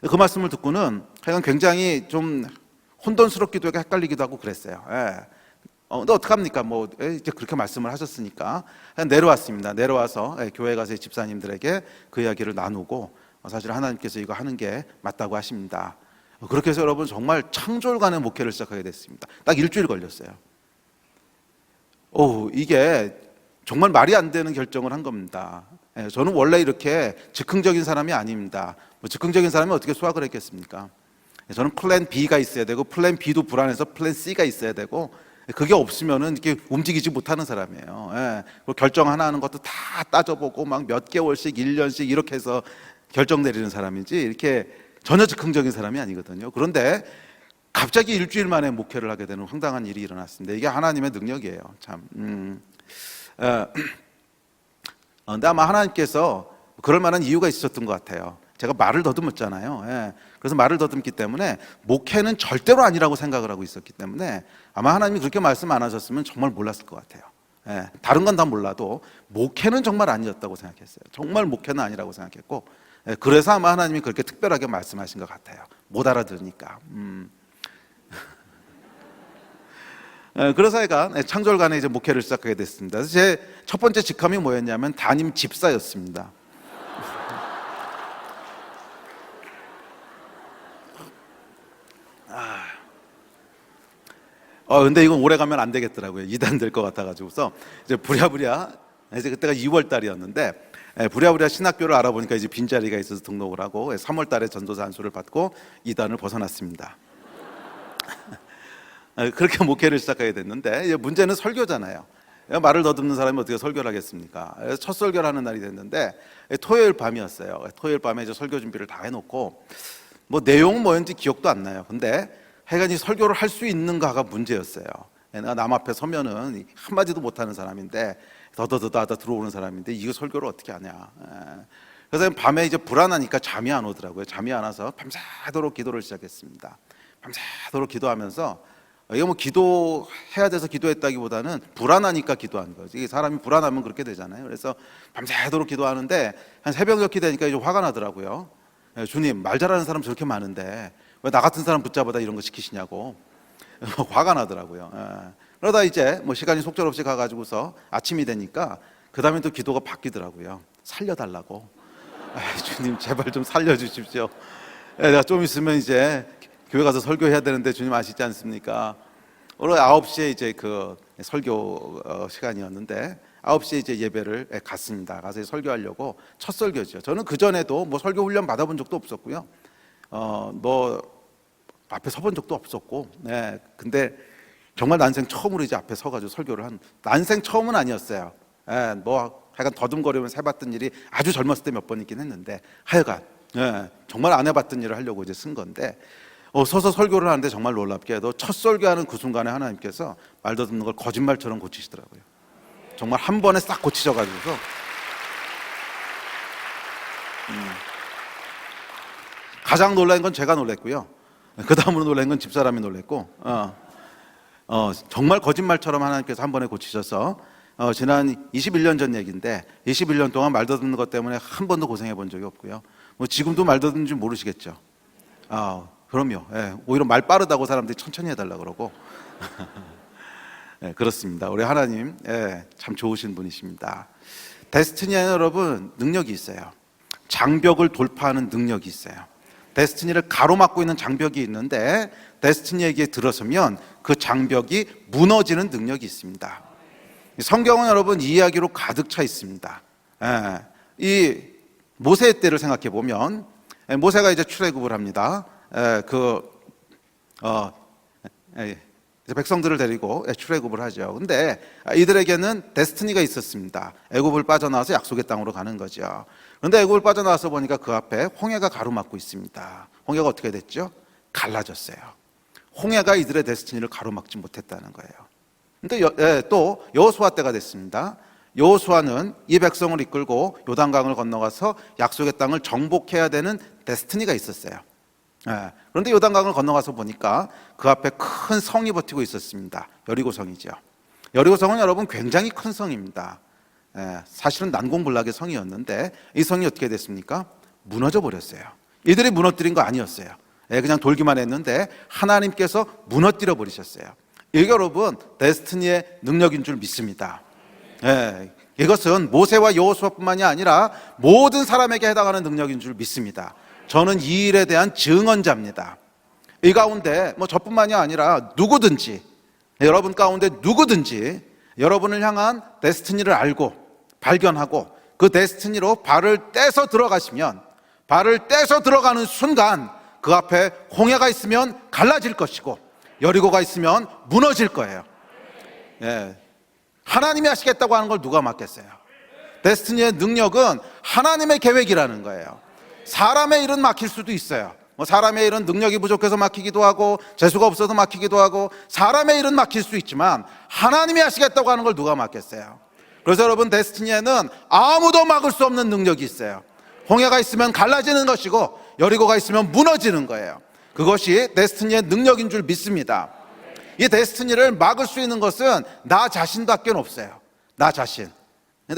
그 말씀을 듣고는 하여간 굉장히 좀 혼돈스럽기도 하고 헷갈리기도 하고 그랬어요. 근데 어떡합니까? 이제 그렇게 말씀을 하셨으니까 내려왔습니다. 내려와서 교회 가서 집사님들에게 그 이야기를 나누고 사실 하나님께서 이거 하는 게 맞다고 하십니다. 그렇게 해서 여러분 정말 창졸간의 목회를 시작하게 됐습니다. 딱 일주일 걸렸어요. 이게 정말 말이 안 되는 결정을 한 겁니다. 저는 원래 이렇게 즉흥적인 사람이 아닙니다. 즉흥적인 사람이 어떻게 수학을 했겠습니까? 저는 플랜 B가 있어야 되고 플랜 B도 불안해서 플랜 C가 있어야 되고 그게 없으면은 이렇게 움직이지 못하는 사람이에요. 그리고 결정 하나 하는 것도 다 따져보고 몇 개월씩 1년씩 이렇게 해서 결정 내리는 사람이지 이렇게 전혀 즉흥적인 사람이 아니거든요. 그런데 갑자기 일주일 만에 목회를 하게 되는 황당한 일이 일어났습니다. 이게 하나님의 능력이에요. 참. 근데 아마 하나님께서 그럴 만한 이유가 있었던 것 같아요. 제가 말을 더듬었잖아요. 그래서 말을 더듬기 때문에 목회는 절대로 아니라고 생각을 하고 있었기 때문에 아마 하나님이 그렇게 말씀 안 하셨으면 정말 몰랐을 것 같아요. 다른 건 다 몰라도 목회는 정말 아니었다고 생각했어요. 정말 목회는 아니라고 생각했고 그래서 아마 하나님이 그렇게 특별하게 말씀하신 것 같아요. 못 알아들으니까. 그래서 제가 창절간에 이제 목회를 시작하게 됐습니다. 그래서 제 첫 번째 직함이 뭐였냐면 담임 집사였습니다. 근데 이건 오래 가면 안 되겠더라고요. 이단 될 것 같아가지고서 이제 부랴부랴, 이제 그때가 2월 달이었는데 부랴부랴 신학교를 알아보니까 이제 빈자리가 있어서 등록을 하고 3월 달에 전도사 안수를 받고 이단을 벗어났습니다. 그렇게 목회를 시작하게 됐는데 이제 문제는 설교잖아요. 말을 더듬는 사람이 어떻게 설교를 하겠습니까? 그래서 첫 설교를 하는 날이 됐는데 토요일 밤이었어요. 토요일 밤에 이제 설교 준비를 다 해놓고 뭐 내용은 뭐였는지 기억도 안 나요. 근데 하여간 이 설교를 할 수 있는가가 문제였어요. 내가 남 앞에 서면은 한마디도 못하는 사람인데 더더더더 들어오는 사람인데 이거 설교를 어떻게 하냐. 그래서 밤에 이제 불안하니까 잠이 안 오더라고요. 잠이 안 와서 밤새도록 기도를 시작했습니다. 밤새도록 기도하면서 이게 뭐 기도해야 돼서 기도했다기보다는 불안하니까 기도한 거지. 이게 사람이 불안하면 그렇게 되잖아요. 그래서 밤새도록 기도하는데 한 새벽녘이 되니까 이제 화가 나더라고요. 주님, 말 잘하는 사람 저렇게 많은데 왜 나 같은 사람 붙잡아다 이런 거 시키시냐고 화가 나더라고요. 그러다 이제 뭐 시간이 속절없이 가가지고서 아침이 되니까 그 다음에 또 기도가 바뀌더라고요. 살려달라고. 주님 제발 좀 살려주십시오. 내가 좀 있으면 이제 교회 가서 설교해야 되는데 주님 아시지 않습니까? 오늘 9시에 이제 그 설교 시간이었는데 9시에 이제 예배를 갔습니다. 가서 설교하려고 첫 설교죠. 저는 그 전에도 뭐 설교 훈련 받아본 적도 없었고요. 뭐 앞에 서본 적도 없었고, 네. 근데 정말 난생 처음으로 이제 앞에 서가지고 설교를 난생 처음은 아니었어요. 네, 뭐 하여간 더듬거리면서 해봤던 일이 아주 젊었을 때 몇 번 있긴 했는데 하여간 네, 정말 안 해봤던 일을 하려고 이제 쓴 건데 서서 설교를 하는데 정말 놀랍게도 첫 설교하는 그 순간에 하나님께서 말 더듬는 걸 거짓말처럼 고치시더라고요. 정말 한 번에 싹 고치셔가지고서 가장 놀란 건 제가 놀랐고요. 그 다음으로 놀란 건 집사람이 놀랐고 정말 거짓말처럼 하나님께서 한 번에 고치셔서 지난 21년 전 얘기인데 21년 동안 말 더듬는 것 때문에 한 번도 고생해 본 적이 없고요. 뭐 지금도 말 더듬는 줄 모르시겠죠. 그럼요. 오히려 말 빠르다고 사람들이 천천히 해달라 그러고 그렇습니다. 우리 하나님 참 좋으신 분이십니다. 데스티니에는 여러분 능력이 있어요. 장벽을 돌파하는 능력이 있어요. 데스티니를 가로막고 있는 장벽이 있는데 데스티니에게 들어서면 그 장벽이 무너지는 능력이 있습니다. 성경은 여러분 이 이야기로 가득 차 있습니다. 이 모세의 때를 생각해 보면 모세가 이제 출애굽을 합니다. 백성들을 데리고 출애굽을 하죠. 근데 이들에게는 데스티니가 있었습니다. 애굽을 빠져나와서 약속의 땅으로 가는 거죠. 그런데 애굽을 빠져나와서 보니까 그 앞에 홍해가 가로막고 있습니다. 홍해가 어떻게 됐죠? 갈라졌어요. 홍해가 이들의 데스티니를 가로막지 못했다는 거예요. 근데 또 여호수아 때가 됐습니다. 여호수아는 이 백성을 이끌고 요단강을 건너가서 약속의 땅을 정복해야 되는 데스티니가 있었어요. 그런데 요단강을 건너가서 보니까 그 앞에 큰 성이 버티고 있었습니다. 여리고성이죠. 여리고성은 여러분 굉장히 큰 성입니다. 사실은 난공불락의 성이었는데 이 성이 어떻게 됐습니까? 무너져 버렸어요. 이들이 무너뜨린 거 아니었어요. 그냥 돌기만 했는데 하나님께서 무너뜨려 버리셨어요. 이게 여러분 데스티니의 능력인 줄 믿습니다. 이것은 모세와 여호수아뿐만이 아니라 모든 사람에게 해당하는 능력인 줄 믿습니다. 저는 이 일에 대한 증언자입니다. 이 가운데 뭐 저뿐만이 아니라 누구든지 여러분 가운데 누구든지 여러분을 향한 데스티니를 알고 발견하고 그 데스티니로 발을 떼서 들어가시면 발을 떼서 들어가는 순간 그 앞에 홍해가 있으면 갈라질 것이고 여리고가 있으면 무너질 거예요. 하나님이 하시겠다고 하는 걸 누가 막겠어요? 데스티니의 능력은 하나님의 계획이라는 거예요. 사람의 일은 막힐 수도 있어요. 뭐 사람의 일은 능력이 부족해서 막히기도 하고 재수가 없어서 막히기도 하고 사람의 일은 막힐 수 있지만 하나님이 하시겠다고 하는 걸 누가 막겠어요? 그래서 여러분 데스티니에는 아무도 막을 수 없는 능력이 있어요. 홍해가 있으면 갈라지는 것이고 여리고가 있으면 무너지는 거예요. 그것이 데스티니의 능력인 줄 믿습니다. 이 데스티니를 막을 수 있는 것은 나 자신밖에 없어요. 나 자신.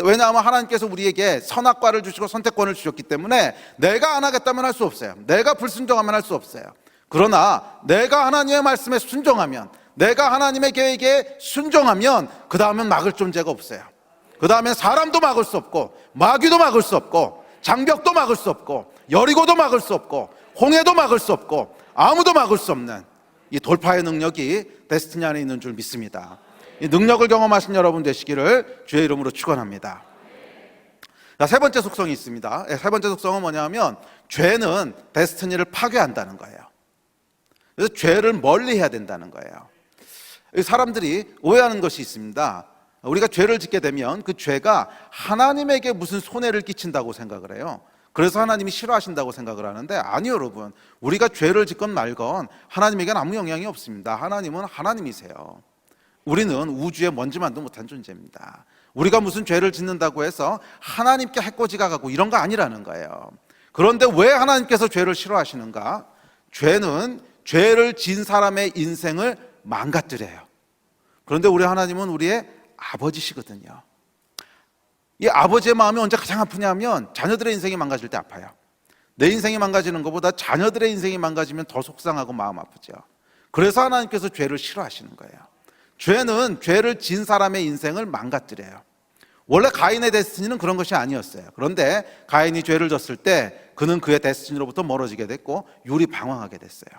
왜냐하면 하나님께서 우리에게 선악과를 주시고 선택권을 주셨기 때문에 내가 안 하겠다면 할 수 없어요. 내가 불순종하면 할 수 없어요. 그러나 내가 하나님의 말씀에 순종하면 내가 하나님의 계획에 순종하면 그 다음엔 막을 존재가 없어요. 그 다음엔 사람도 막을 수 없고 마귀도 막을 수 없고 장벽도 막을 수 없고 여리고도 막을 수 없고 홍해도 막을 수 없고 아무도 막을 수 없는 이 돌파의 능력이 데스티니 안에 있는 줄 믿습니다. 이 능력을 경험하신 여러분 되시기를 주의 이름으로 축원합니다. 세 번째 속성이 있습니다. 세 번째 속성은 뭐냐면 죄는 데스티니를 파괴한다는 거예요. 그래서 죄를 멀리 해야 된다는 거예요. 사람들이 오해하는 것이 있습니다. 우리가 죄를 짓게 되면 그 죄가 하나님에게 무슨 손해를 끼친다고 생각을 해요. 그래서 하나님이 싫어하신다고 생각을 하는데 아니요, 여러분. 우리가 죄를 짓건 말건 하나님에게는 아무 영향이 없습니다. 하나님은 하나님이세요. 우리는 우주의 먼지만도 못한 존재입니다. 우리가 무슨 죄를 짓는다고 해서 하나님께 해코지가 가고 이런 거 아니라는 거예요. 그런데 왜 하나님께서 죄를 싫어하시는가? 죄는 죄를 진 사람의 인생을 망가뜨려요. 그런데 우리 하나님은 우리의 아버지시거든요. 이 아버지의 마음이 언제 가장 아프냐면 자녀들의 인생이 망가질 때 아파요. 내 인생이 망가지는 것보다 자녀들의 인생이 망가지면 더 속상하고 마음 아프죠. 그래서 하나님께서 죄를 싫어하시는 거예요. 죄는 죄를 진 사람의 인생을 망가뜨려요. 원래 가인의 데스티니는 그런 것이 아니었어요. 그런데 가인이 죄를 졌을 때 그는 그의 데스티니로부터 멀어지게 됐고 유리 방황하게 됐어요.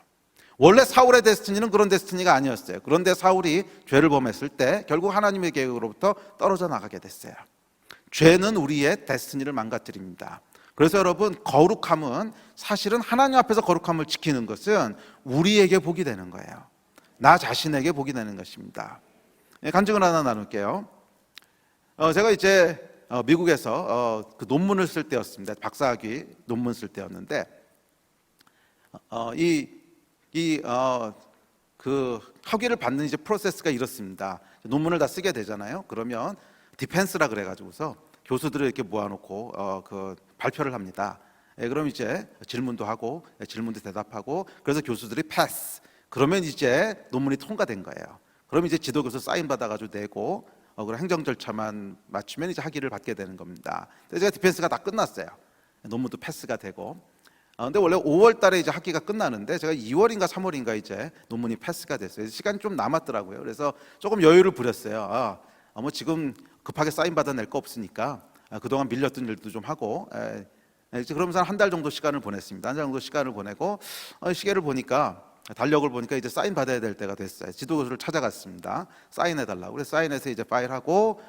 원래 사울의 데스티니는 그런 데스티니가 아니었어요. 그런데 사울이 죄를 범했을 때 결국 하나님의 계획으로부터 떨어져 나가게 됐어요. 죄는 우리의 데스티니를 망가뜨립니다. 그래서 여러분, 거룩함은 사실은 하나님 앞에서 거룩함을 지키는 것은 우리에게 복이 되는 거예요. 나 자신에게 복이 되는 것입니다. 간증을 하나 나눌게요. 제가 이제 미국에서 그 논문을 쓸 때였습니다. 박사학위 논문 쓸 때였는데 그 학위를 받는 이제 프로세스가 이렇습니다. 논문을 다 쓰게 되잖아요. 그러면 디펜스라 그래가지고서 교수들을 이렇게 모아놓고 그 발표를 합니다. 그럼 이제 질문도 하고 질문도 대답하고 그래서 교수들이 패스. 그러면 이제 논문이 통과된 거예요. 그럼 이제 지도교수 사인 받아가지고 내고 그런 행정 절차만 맞추면 이제 학위를 받게 되는 겁니다. 그래서 제가 디펜스가 다 끝났어요. 논문도 패스가 되고. 근데 원래 5월 달에 이제 학기가 끝나는데 제가 2월인가 3월인가 이제 논문이 패스가 됐어요. 시간이 좀 남았더라고요. 그래서 조금 여유를 부렸어요. 뭐 지금 급하게 사인 받아낼 거 없으니까 그동안 밀렸던 일도 좀 하고 그러면서 한 달 정도 시간을 보냈습니다. 한 달 정도 시간을 보내고 시계를 보니까 달력을 보니까 이제 사인 받아야 될 때가 됐어요. 지도교수를 찾아갔습니다. 사인해 달라고. 그래서 사인해서 이제 파일하고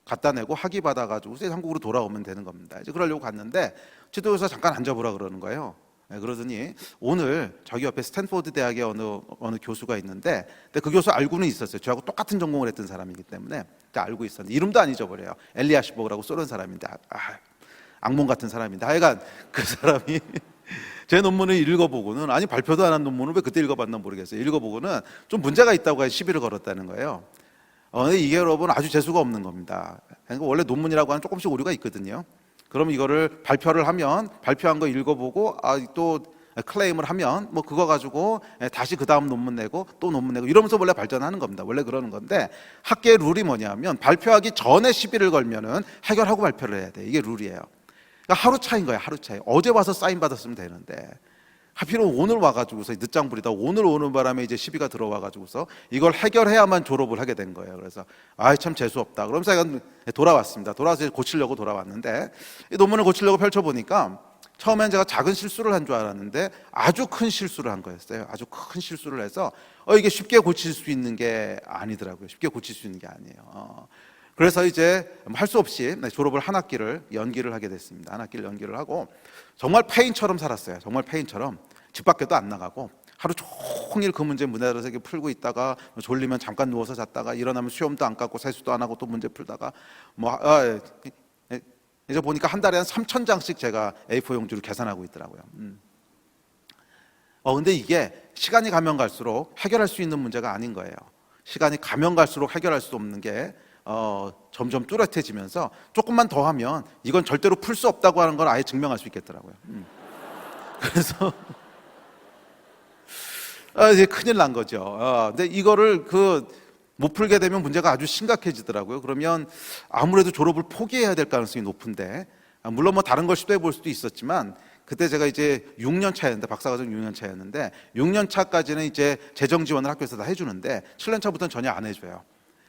갖다 내고 학위 받아가지고 이제 한국으로 돌아오면 되는 겁니다. 이제 그러려고 갔는데 지도교수가 잠깐 앉아보라 그러는 거예요. 그러더니 오늘 저기 옆에 스탠포드 대학의 어느 교수가 있는데 근데 그 교수 알고는 있었어요. 저하고 똑같은 전공을 했던 사람이기 때문에 알고 있었는데 이름도 안 잊어버려요. 엘리아시보라고 쏘는 사람인데 악몽 같은 사람인데 하여간 그 사람이 제 논문을 읽어보고는 아니 발표도 안 한 논문을 왜 그때 읽어봤나 모르겠어요. 읽어보고는 좀 문제가 있다고 해서 시비를 걸었다는 거예요. 근데 이게 여러분 아주 재수가 없는 겁니다. 그러니까 원래 논문이라고 하는 조금씩 오류가 있거든요. 그럼 이거를 발표를 하면 발표한 거 읽어보고 또 클레임을 하면 뭐 그거 가지고 다시 그 다음 논문 내고 또 논문 내고 이러면서 원래 발전하는 겁니다. 원래 그러는 건데 학계의 룰이 뭐냐면 발표하기 전에 시비를 걸면은 해결하고 발표를 해야 돼. 이게 룰이에요. 그러니까 하루 차인 거예요. 하루 차이. 어제 와서 사인 받았으면 되는데 하필은 오늘 와가지고서 늦장 부리다 오늘 오는 바람에 이제 시비가 들어와가지고서 이걸 해결해야만 졸업을 하게 된 거예요. 그래서 참 재수 없다. 그러면서 제가 돌아왔습니다. 돌아와서 고치려고 돌아왔는데 이 논문을 고치려고 펼쳐보니까 처음엔 제가 작은 실수를 한 줄 알았는데 아주 큰 실수를 한 거였어요. 아주 큰 실수를 해서 이게 쉽게 고칠 수 있는 게 아니더라고요. 쉽게 고칠 수 있는 게 아니에요. 그래서 이제 할 수 없이 졸업을 한 학기를 연기를 하게 됐습니다. 한 학기를 연기를 하고 정말 페인처럼 살았어요. 정말 페인처럼 집 밖에도 안 나가고 하루 종일 그 문제 문제들에서 풀고 있다가 졸리면 잠깐 누워서 잤다가 일어나면 수염도 안 깎고 세수도 안 하고 또 문제 풀다가 이제 보니까 한 달에 한 3,000장씩 제가 A4 용지로 계산하고 있더라고요. 근데 이게 시간이 가면 갈수록 해결할 수 있는 문제가 아닌 거예요. 시간이 가면 갈수록 해결할 수 없는 게 점점 뚜렷해지면서 조금만 더 하면 이건 절대로 풀 수 없다고 하는 걸 아예 증명할 수 있겠더라고요. 그래서 이제 큰일 난 거죠. 근데 이거를 못 풀게 되면 문제가 아주 심각해지더라고요. 그러면 아무래도 졸업을 포기해야 될 가능성이 높은데 물론 뭐 다른 걸 시도해 볼 수도 있었지만 그때 제가 이제 6년 차였는데, 박사과정 6년 차였는데 6년 차까지는 이제 재정 지원을 학교에서 다 해주는데 7년 차부터는 전혀 안 해줘요.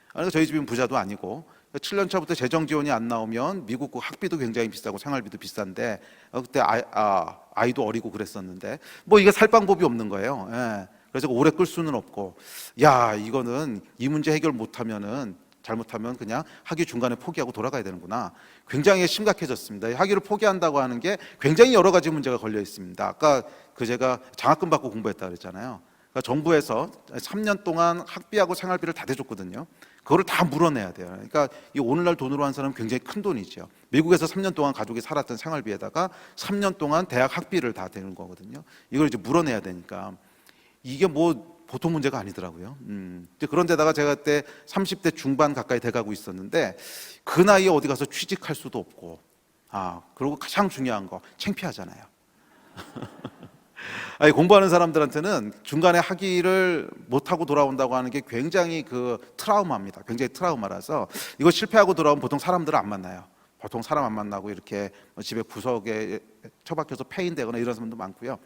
그러니까 저희 집은 부자도 아니고 7년 차부터 재정 지원이 안 나오면 미국 그 학비도 굉장히 비싸고 생활비도 비싼데 그때 아이도 어리고 그랬었는데 뭐 이게 살 방법이 없는 거예요. 예. 그래서 오래 끌 수는 없고, 야, 이거는 이 문제 해결 못하면은, 잘못하면 그냥 학위 중간에 포기하고 돌아가야 되는구나. 굉장히 심각해졌습니다. 학위를 포기한다고 하는 게 굉장히 여러 가지 문제가 걸려 있습니다. 아까 제가 장학금 받고 공부했다 그랬잖아요. 그러니까 정부에서 3년 동안 학비하고 생활비를 다 대줬거든요. 그거를 다 물어내야 돼요. 그러니까 이 오늘날 돈으로 한 사람은 굉장히 큰 돈이죠. 미국에서 3년 동안 가족이 살았던 생활비에다가 3년 동안 대학 학비를 다 대는 거거든요. 이걸 이제 물어내야 되니까 이게 뭐 보통 문제가 아니더라고요. 그런데다가 제가 그때 30대 중반 가까이 돼가고 있었는데 그 나이에 어디 가서 취직할 수도 없고, 그리고 가장 중요한 거 창피하잖아요. 아니, 공부하는 사람들한테는 중간에 학위를 못하고 돌아온다고 하는 게 굉장히 그 트라우마입니다. 굉장히 트라우마라서 이거 실패하고 돌아오면 보통 사람들을 안 만나요. 보통 사람 안 만나고 이렇게 집에 구석에 처박혀서 폐인되거나 이런 사람도 많고요.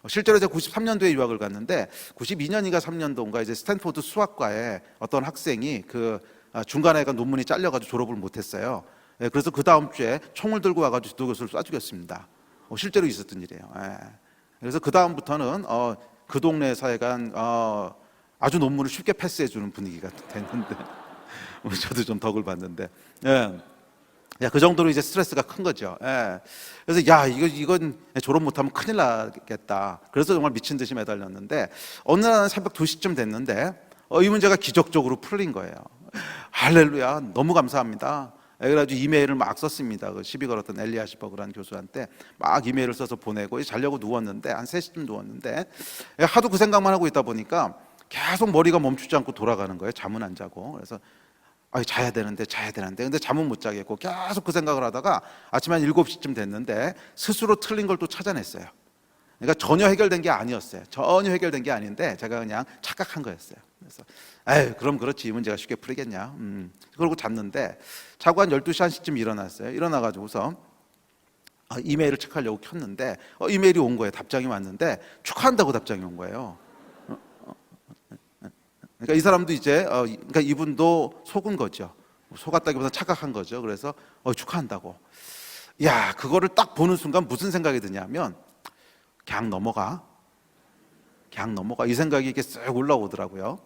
실제로 제가 93년도에 유학을 갔는데 92년인가 3년도인가 이제 스탠포드 수학과에 어떤 학생이 그 중간에 논문이 잘려가지고 졸업을 못했어요. 그래서 그 다음 주에 총을 들고 와가지고 지도 교수를 쏴 죽였습니다. 실제로 있었던 일이에요. 그래서 그 다음부터는 그 동네 사회가 아주 논문을 쉽게 패스해주는 분위기가 됐는데 저도 좀 덕을 봤는데. 그 정도로 이제 스트레스가 큰 거죠. 그래서 이건 졸업 못하면 큰일 나겠다. 그래서 정말 미친 듯이 매달렸는데 어느 날 새벽 2시쯤 됐는데 이 문제가 기적적으로 풀린 거예요. 할렐루야, 너무 감사합니다. 그래가지고 이메일을 막 썼습니다. 그 시비 걸었던 엘리아시버그라는 교수한테 막 이메일을 써서 보내고 자려고 누웠는데 한 3시쯤 누웠는데 하도 그 생각만 하고 있다 보니까 계속 머리가 멈추지 않고 돌아가는 거예요. 잠은 안 자고. 그래서 자야 되는데 근데 잠은 못 자겠고 계속 그 생각을 하다가 아침 한 7시쯤 됐는데 스스로 틀린 걸 또 찾아냈어요. 그러니까 전혀 해결된 게 아니었어요. 전혀 해결된 게 아닌데 제가 그냥 착각한 거였어요. 그래서 그럼 그렇지, 이 문제가 쉽게 풀리겠냐. 그러고 잤는데 자고 한 12시 1시쯤 일어났어요. 일어나가지고서 이메일을 체크하려고 켰는데 이메일이 온 거예요. 답장이 왔는데 축하한다고 답장이 온 거예요. 그러니까 이 사람도 이제 그러니까 이분도 속은 거죠. 속았다기보다 착각한 거죠. 그래서 축하한다고. 야, 그거를 딱 보는 순간 무슨 생각이 드냐면 그냥 넘어가 이 생각이 이렇게 쓱 올라오더라고요.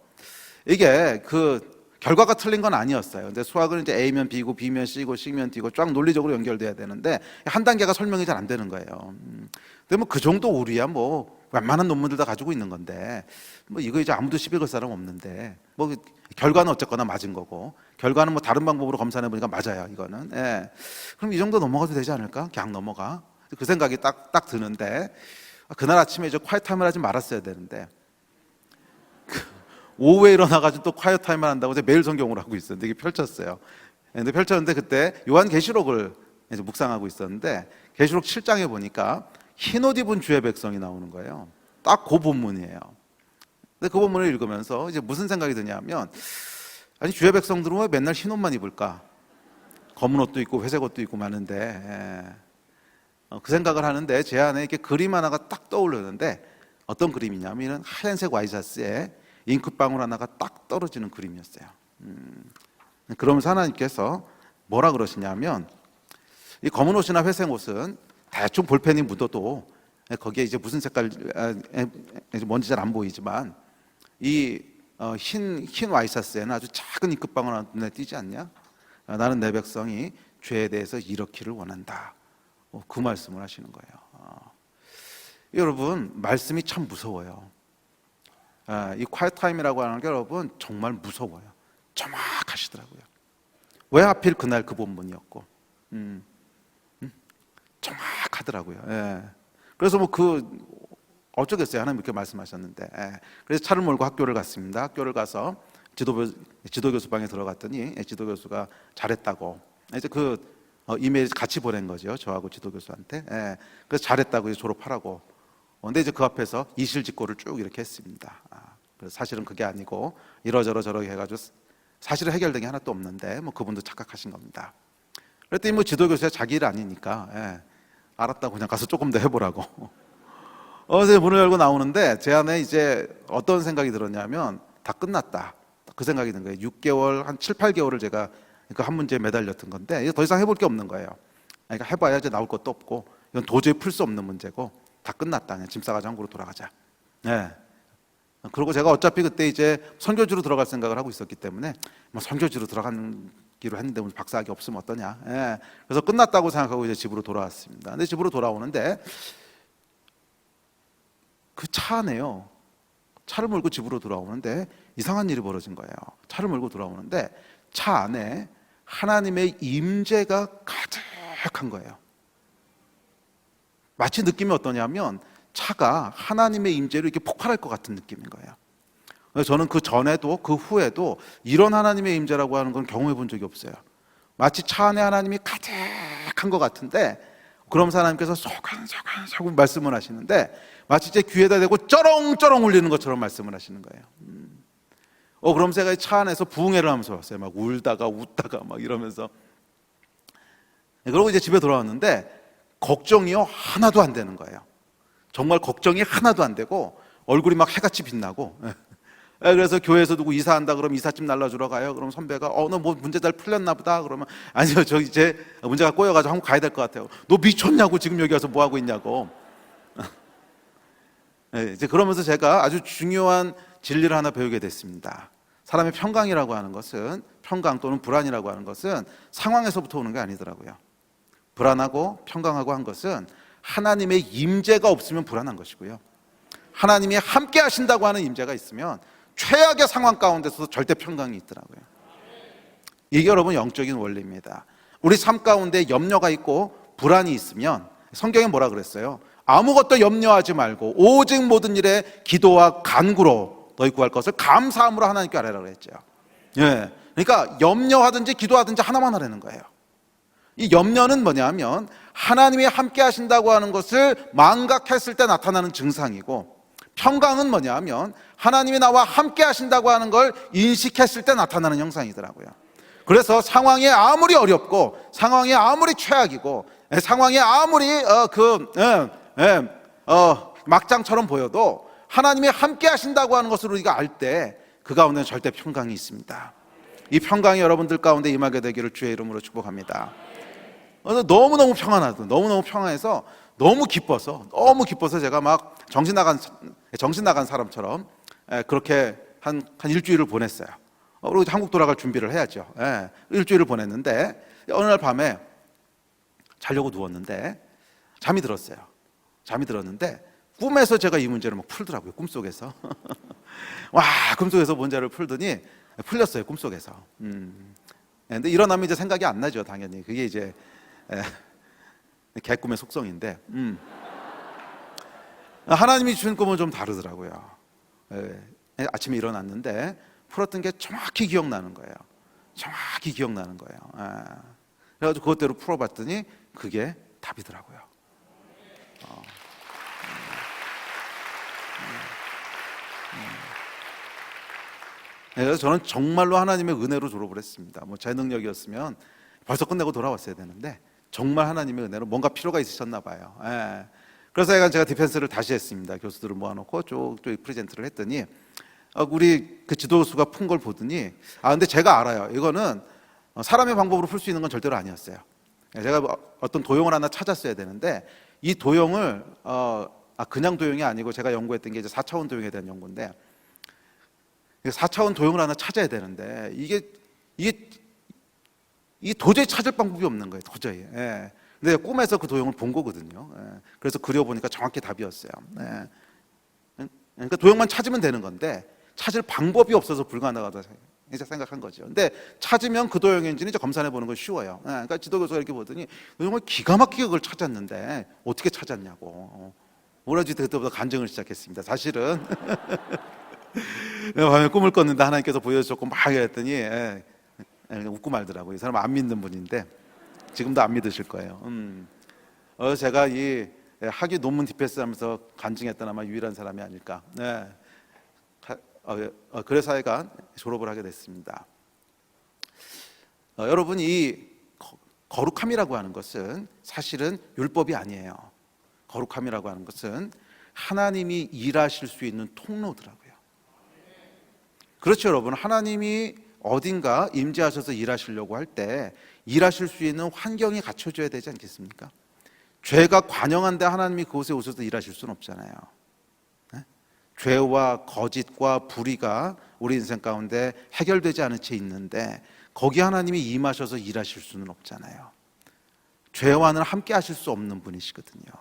이게 그 결과가 틀린 건 아니었어요. 근데 수학은 이제 A면 B고 B면 C고 C면 D고 쫙 논리적으로 연결돼야 되는데 한 단계가 설명이 잘 안 되는 거예요. 근데 뭐 그 정도 오류야 뭐 웬만한 논문들 다 가지고 있는 건데 뭐 이거 이제 아무도 시비 걸 사람 없는데 뭐 결과는 어쨌거나 맞은 거고 결과는 뭐 다른 방법으로 검사해 보니까 맞아요. 이거는. 그럼 이 정도 넘어가도 되지 않을까? 그냥 넘어가. 그 생각이 딱 드는데 그날 아침에 이제 콰이어 타임을 하지 말았어야 되는데 오후에 일어나가지고 또 콰이어 타임을 한다고 이제 매일 성경을 하고 있었는데 이게 펼쳤어요. 근데 펼쳤는데 그때 요한계시록을 이제 묵상하고 있었는데 계시록 7장에 보니까 흰 옷 입은 주의 백성이 나오는 거예요. 딱 그 본문이에요. 근데 그 본문을 읽으면서 이제 무슨 생각이 드냐면 아니 주의 백성들은 왜 맨날 흰 옷만 입을까? 검은 옷도 있고 회색 옷도 있고 많은데 그 생각을 하는데 제 안에 이렇게 그림 하나가 딱 떠오르는데 어떤 그림이냐면 하얀색 와이셔츠에 잉크방울 하나가 딱 떨어지는 그림이었어요. 그러면서 하나님께서 뭐라 그러시냐면 이 검은 옷이나 회색 옷은 대충 볼펜이 묻어도 거기에 이제 무슨 색깔 뭔지 잘 안 보이지만 이 흰 와이셔츠에는 아주 작은 잉크방울 하나 눈에 띄지 않냐? 나는 내 백성이 죄에 대해서 이렇기를 원한다. 그 말씀을 하시는 거예요. 여러분, 말씀이 참 무서워요. 이 콰이어 타임이라고 하는 게 여러분 정말 무서워요. 정확하시더라고요. 왜 하필 그날 그 본문이었고 정확하더라고요. 그래서 뭐 어쩌겠어요. 하나님 이렇게 말씀하셨는데. 그래서 차를 몰고 학교를 갔습니다. 학교를 가서 지도교수 방에 들어갔더니 지도교수가 잘했다고 이제 이메일 같이 보낸 거죠. 저하고 지도교수한테. 그래서 잘했다고 이제 졸업하라고. 근데 이제 그 앞에서 이실직고를 쭉 이렇게 했습니다. 그래서 사실은 그게 아니고 이러저러 해가지고 사실은 해결된 게 하나도 없는데 뭐 그분도 착각하신 겁니다. 그랬더니 뭐 지도교수야 자기 일 아니니까 알았다고 그냥 가서 조금 더 해보라고. 그래서 문을 열고 나오는데 제 안에 이제 어떤 생각이 들었냐면 다 끝났다. 그 생각이 든 거예요. 6개월, 한 7, 8개월을 제가 그 한 문제에 매달렸던 건데 이제 더 이상 해볼 게 없는 거예요. 그러니까 해봐야 이제 나올 것도 없고 이건 도저히 풀 수 없는 문제고 다 끝났다. 그냥 짐 싸가지고 한국으로 돌아가자. 네. 그리고 제가 어차피 그때 이제 선교지로 들어갈 생각을 하고 있었기 때문에 뭐 선교지로 들어가기로 했는데 오늘 박사학위 없으면 어떠냐. 예. 그래서 끝났다고 생각하고 이제 집으로 돌아왔습니다. 근데 집으로 돌아오는데 그 차 안에요. 차를 몰고 집으로 돌아오는데 이상한 일이 벌어진 거예요. 차를 몰고 돌아오는데 차 안에 하나님의 임재가 가득한 거예요. 마치 느낌이 어떠냐면 차가 하나님의 임재로 이렇게 폭발할 것 같은 느낌인 거예요. 그래서 저는 그 전에도 그 후에도 이런 하나님의 임재라고 하는 건 경험해 본 적이 없어요. 마치 차 안에 하나님이 가득한 것 같은데 그러면서 하나님께서 소근소근 말씀을 하시는데 마치 제 귀에다 대고 쩌렁쩌렁 울리는 것처럼 말씀을 하시는 거예요. 그럼 제가 차 안에서 부흥회를 하면서 왔어요. 막 울다가 웃다가 막 이러면서. 그러고 이제 집에 돌아왔는데 걱정이요 하나도 안 되는 거예요. 정말 걱정이 하나도 안 되고 얼굴이 막 해같이 빛나고. 그래서 교회에서 누구 이사한다 그러면 이삿짐 날라주러 가요. 그럼 선배가 너 뭐 문제 잘 풀렸나 보다. 그러면 아니요 저 이제 문제가 꼬여가지고 한국 가야 될 것 같아요. 너 미쳤냐고 지금 여기 와서 뭐 하고 있냐고. 이제 그러면서 제가 아주 중요한 진리를 하나 배우게 됐습니다. 사람의 평강이라고 하는 것은 평강 또는 불안이라고 하는 것은 상황에서부터 오는 게 아니더라고요. 불안하고 평강하고 한 것은 하나님의 임재가 없으면 불안한 것이고요. 하나님이 함께 하신다고 하는 임재가 있으면 최악의 상황 가운데서도 절대 평강이 있더라고요. 이게 여러분 영적인 원리입니다. 우리 삶 가운데 염려가 있고 불안이 있으면 성경에 뭐라 그랬어요? 아무것도 염려하지 말고 오직 모든 일에 기도와 간구로 너희 구할 것을 감사함으로 하나님께 아뢰라고 했죠. 예. 그러니까 염려하든지 기도하든지 하나만 하라는 거예요. 이 염려는 뭐냐면 하나님이 함께 하신다고 하는 것을 망각했을 때 나타나는 증상이고, 평강은 뭐냐면 하나님이 나와 함께 하신다고 하는 걸 인식했을 때 나타나는 형상이더라고요. 그래서 상황이 아무리 어렵고 상황이 아무리 최악이고 상황이 아무리 막장처럼 보여도 하나님이 함께 하신다고 하는 것을 우리가 알 때 그 가운데는 절대 평강이 있습니다. 이 평강이 여러분들 가운데 임하게 되기를 주의 이름으로 축복합니다. 너무너무 평안하고 너무너무 평안해서 너무 기뻐서 제가 막 정신 나간 사람처럼 그렇게 한 일주일을 보냈어요. 그리고 한국 돌아갈 준비를 해야죠. 일주일을 보냈는데 어느 날 밤에 자려고 누웠는데 잠이 들었는데 꿈에서 제가 이 문제를 막 풀더라고요. 꿈속에서. 와, 꿈속에서 문제를 풀더니 풀렸어요. 꿈속에서. 근데 일어나면 이제 생각이 안 나죠. 당연히. 그게 이제 개꿈의 속성인데 하나님이 주신 꿈은 좀 다르더라고요. 아침에 일어났는데 풀었던 게 정확히 기억나는 거예요. 그래가지고 그것대로 풀어봤더니 그게 답이더라고요. 그래서 저는 정말로 하나님의 은혜로 졸업을 했습니다. 뭐 제 능력이었으면 벌써 끝내고 돌아왔어야 되는데 정말 하나님의 은혜로 뭔가 필요가 있으셨나 봐요. 그래서 제가 디펜스를 다시 했습니다. 교수들을 모아놓고 쭉 프레젠트를 했더니 우리 그 지도수가 푼 걸 보더니 근데 제가 알아요. 이거는 사람의 방법으로 풀 수 있는 건 절대로 아니었어요. 제가 어떤 도형을 하나 찾았어야 되는데 이 도형을 그냥 도형이 아니고 제가 연구했던 게 이제 4차원 도형에 대한 연구인데 4차원 도형을 하나 찾아야 되는데 이게 도저히 찾을 방법이 없는 거예요. 도저히. 근데 꿈에서 그 도형을 본 거거든요. 그래서 그려보니까 정확히 답이었어요. 그러니까 도형만 찾으면 되는 건데 찾을 방법이 없어서 불가능하다 이제 생각한 거죠. 근데 찾으면 그 도형인지는 이제 검사해 보는 건 쉬워요. 그러니까 지도교수가 이렇게 보더니 정말 기가 막히게 그걸 찾았는데 어떻게 찾았냐고. 오라지 그때부터 간증을 시작했습니다. 사실은 밤에 꿈을 꿨는데 하나님께서 보여주셨고 막 했더니 웃고 말더라고요. 이 사람 안 믿는 분인데 지금도 안 믿으실 거예요. 제가 이 학위 논문 디펜스 하면서 간증했던 아마 유일한 사람이 아닐까. 그래서 하여간 졸업을 하게 됐습니다. 여러분 이 거룩함이라고 하는 것은 사실은 율법이 아니에요. 거룩함이라고 하는 것은 하나님이 일하실 수 있는 통로더라고요. 그렇죠, 여러분. 하나님이 어딘가 임재하셔서 일하시려고 할 때 일하실 수 있는 환경이 갖춰져야 되지 않겠습니까? 죄가 관영한데 하나님이 그곳에 오셔서 일하실 수는 없잖아요. 네? 죄와 거짓과 불의가 우리 인생 가운데 해결되지 않은 채 있는데 거기 하나님이 임하셔서 일하실 수는 없잖아요. 죄와는 함께 하실 수 없는 분이시거든요.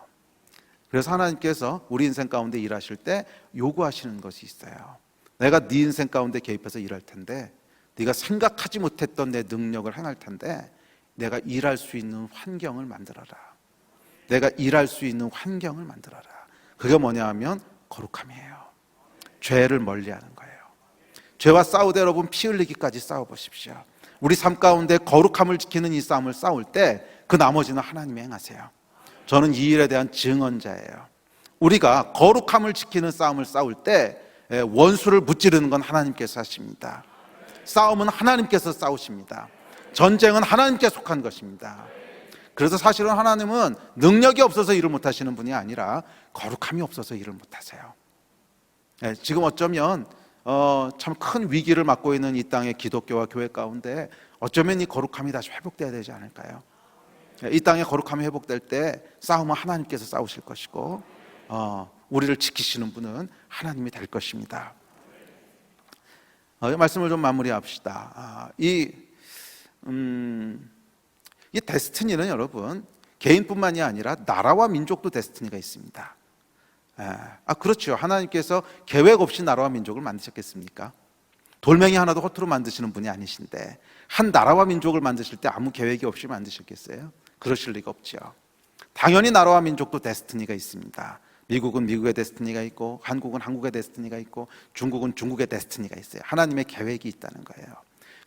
그래서 하나님께서 우리 인생 가운데 일하실 때 요구하시는 것이 있어요. 내가 네 인생 가운데 개입해서 일할 텐데, 네가 생각하지 못했던 내 능력을 행할 텐데 내가 일할 수 있는 환경을 만들어라. 내가 일할 수 있는 환경을 만들어라. 그게 뭐냐 하면 거룩함이에요. 죄를 멀리하는 거예요. 죄와 싸우되 여러분 피 흘리기까지 싸워보십시오. 우리 삶 가운데 거룩함을 지키는 이 싸움을 싸울 때 그 나머지는 하나님이 행하세요. 저는 이 일에 대한 증언자예요. 우리가 거룩함을 지키는 싸움을 싸울 때 원수를 무찌르는 건 하나님께서 하십니다. 싸움은 하나님께서 싸우십니다. 전쟁은 하나님께 속한 것입니다. 그래서 사실은 하나님은 능력이 없어서 일을 못하시는 분이 아니라 거룩함이 없어서 일을 못하세요. 지금 어쩌면 참 큰 위기를 맞고 있는 이 땅의 기독교와 교회 가운데 어쩌면 이 거룩함이 다시 회복돼야 되지 않을까요? 이 땅의 거룩함이 회복될 때 싸움은 하나님께서 싸우실 것이고 우리를 지키시는 분은 하나님이 될 것입니다. 이 말씀을 좀 마무리합시다. 이 데스티니는 여러분 개인뿐만이 아니라 나라와 민족도 데스티니가 있습니다. 그렇죠. 하나님께서 계획 없이 나라와 민족을 만드셨겠습니까? 돌멩이 하나도 허투루 만드시는 분이 아니신데 한 나라와 민족을 만드실 때 아무 계획이 없이 만드셨겠어요? 그러실 리가 없죠. 당연히 나라와 민족도 데스티니가 있습니다. 미국은 미국의 데스티니가 있고 한국은 한국의 데스티니가 있고 중국은 중국의 데스티니가 있어요. 하나님의 계획이 있다는 거예요.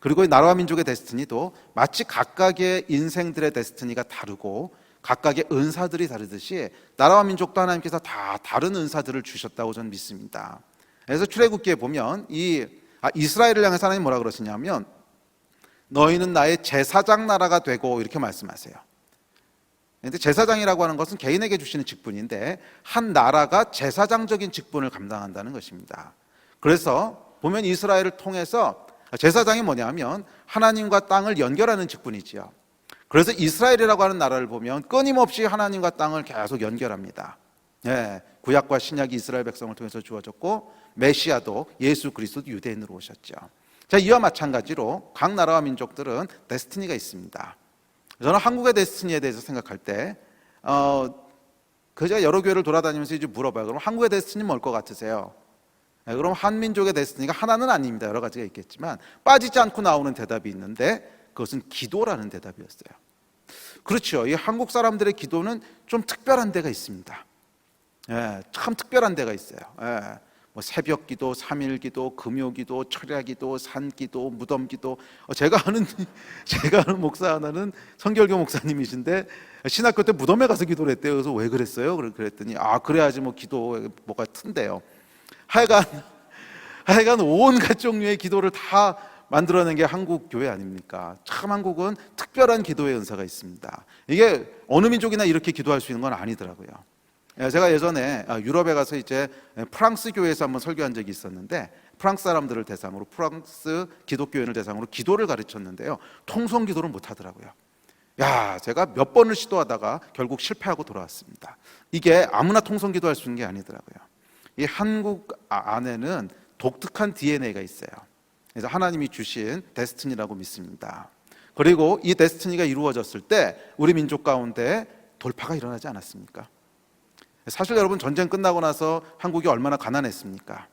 그리고 이 나라와 민족의 데스티니도 마치 각각의 인생들의 데스티니가 다르고 각각의 은사들이 다르듯이 나라와 민족도 하나님께서 다 다른 은사들을 주셨다고 저는 믿습니다. 그래서 출애굽기에 보면 이스라엘을 향해서 하나님 뭐라 그러시냐면 너희는 나의 제사장 나라가 되고 이렇게 말씀하세요. 그런데 제사장이라고 하는 것은 개인에게 주시는 직분인데 한 나라가 제사장적인 직분을 감당한다는 것입니다. 그래서 보면 이스라엘을 통해서 제사장이 뭐냐면 하나님과 땅을 연결하는 직분이지요. 그래서 이스라엘이라고 하는 나라를 보면 끊임없이 하나님과 땅을 계속 연결합니다. 구약과 신약이 이스라엘 백성을 통해서 주어졌고 메시아도 예수 그리스도 유대인으로 오셨죠. 자, 이와 마찬가지로 각 나라와 민족들은 데스티니가 있습니다. 저는 한국의 데스티니에 대해서 생각할 때 제가 여러 교회를 돌아다니면서 이제 물어봐요. 그럼 한국의 데스티니는 뭘 것 같으세요? 그럼 한민족의 데스티니가 하나는 아닙니다. 여러 가지가 있겠지만 빠지지 않고 나오는 대답이 있는데 그것은 기도라는 대답이었어요. 그렇죠. 이 한국 사람들의 기도는 좀 특별한 데가 있습니다. 참 특별한 데가 있어요. 뭐 새벽 기도, 3일 기도, 금요 기도, 철야 기도, 산 기도, 무덤 기도. 제가 아는 목사 하나는 성결교 목사님이신데 신학교 때 무덤에 가서 기도를 했대요. 그래서 왜 그랬어요? 그랬더니 그래야지 뭐 기도 뭐가 튼대요. 하여간 온갖 종류의 기도를 다 만들어낸 게 한국 교회 아닙니까? 참 한국은 특별한 기도의 은사가 있습니다. 이게 어느 민족이나 이렇게 기도할 수 있는 건 아니더라고요. 제가 예전에 유럽에 가서 이제 프랑스 교회에서 한번 설교한 적이 있었는데 프랑스 사람들을 대상으로 프랑스 기독교인을 대상으로 기도를 가르쳤는데요. 통성 기도를 못 하더라고요. 제가 몇 번을 시도하다가 결국 실패하고 돌아왔습니다. 이게 아무나 통성 기도할 수 있는 게 아니더라고요. 이 한국 안에는 독특한 DNA가 있어요. 그래서 하나님이 주신 데스티니라고 믿습니다. 그리고 이 데스티니가 이루어졌을 때 우리 민족 가운데 돌파가 일어나지 않았습니까? 사실 여러분 전쟁 끝나고 나서 한국이 얼마나 가난했습니까?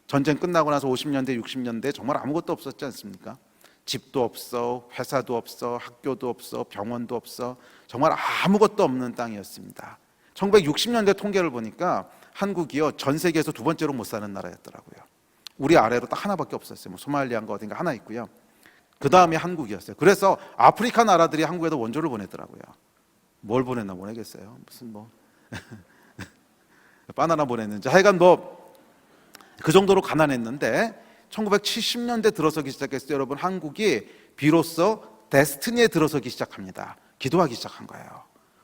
전쟁 끝나고 나서 50년대 60년대 정말 아무것도 없었지 않습니까? 집도 없어, 회사도 없어, 학교도 없어, 병원도 없어, 정말 아무것도 없는 땅이었습니다. 1960년대 통계를 보니까 한국이요 전 세계에서 두 번째로 못 사는 나라였더라고요. 우리 아래로 딱 하나밖에 없었어요. 뭐 소말리아인가 어딘가 하나 있고요. 그 다음에 한국이었어요. 그래서 아프리카 나라들이 한국에도 원조를 보내더라고요. 뭘 보냈나 모르겠어요. 무슨 바나나 보냈는지 하여간 그 정도로 가난했는데 1970년대 들어서기 시작했어요. 여러분 한국이 비로소 데스티니에 들어서기 시작합니다. 기도하기 시작한 거예요.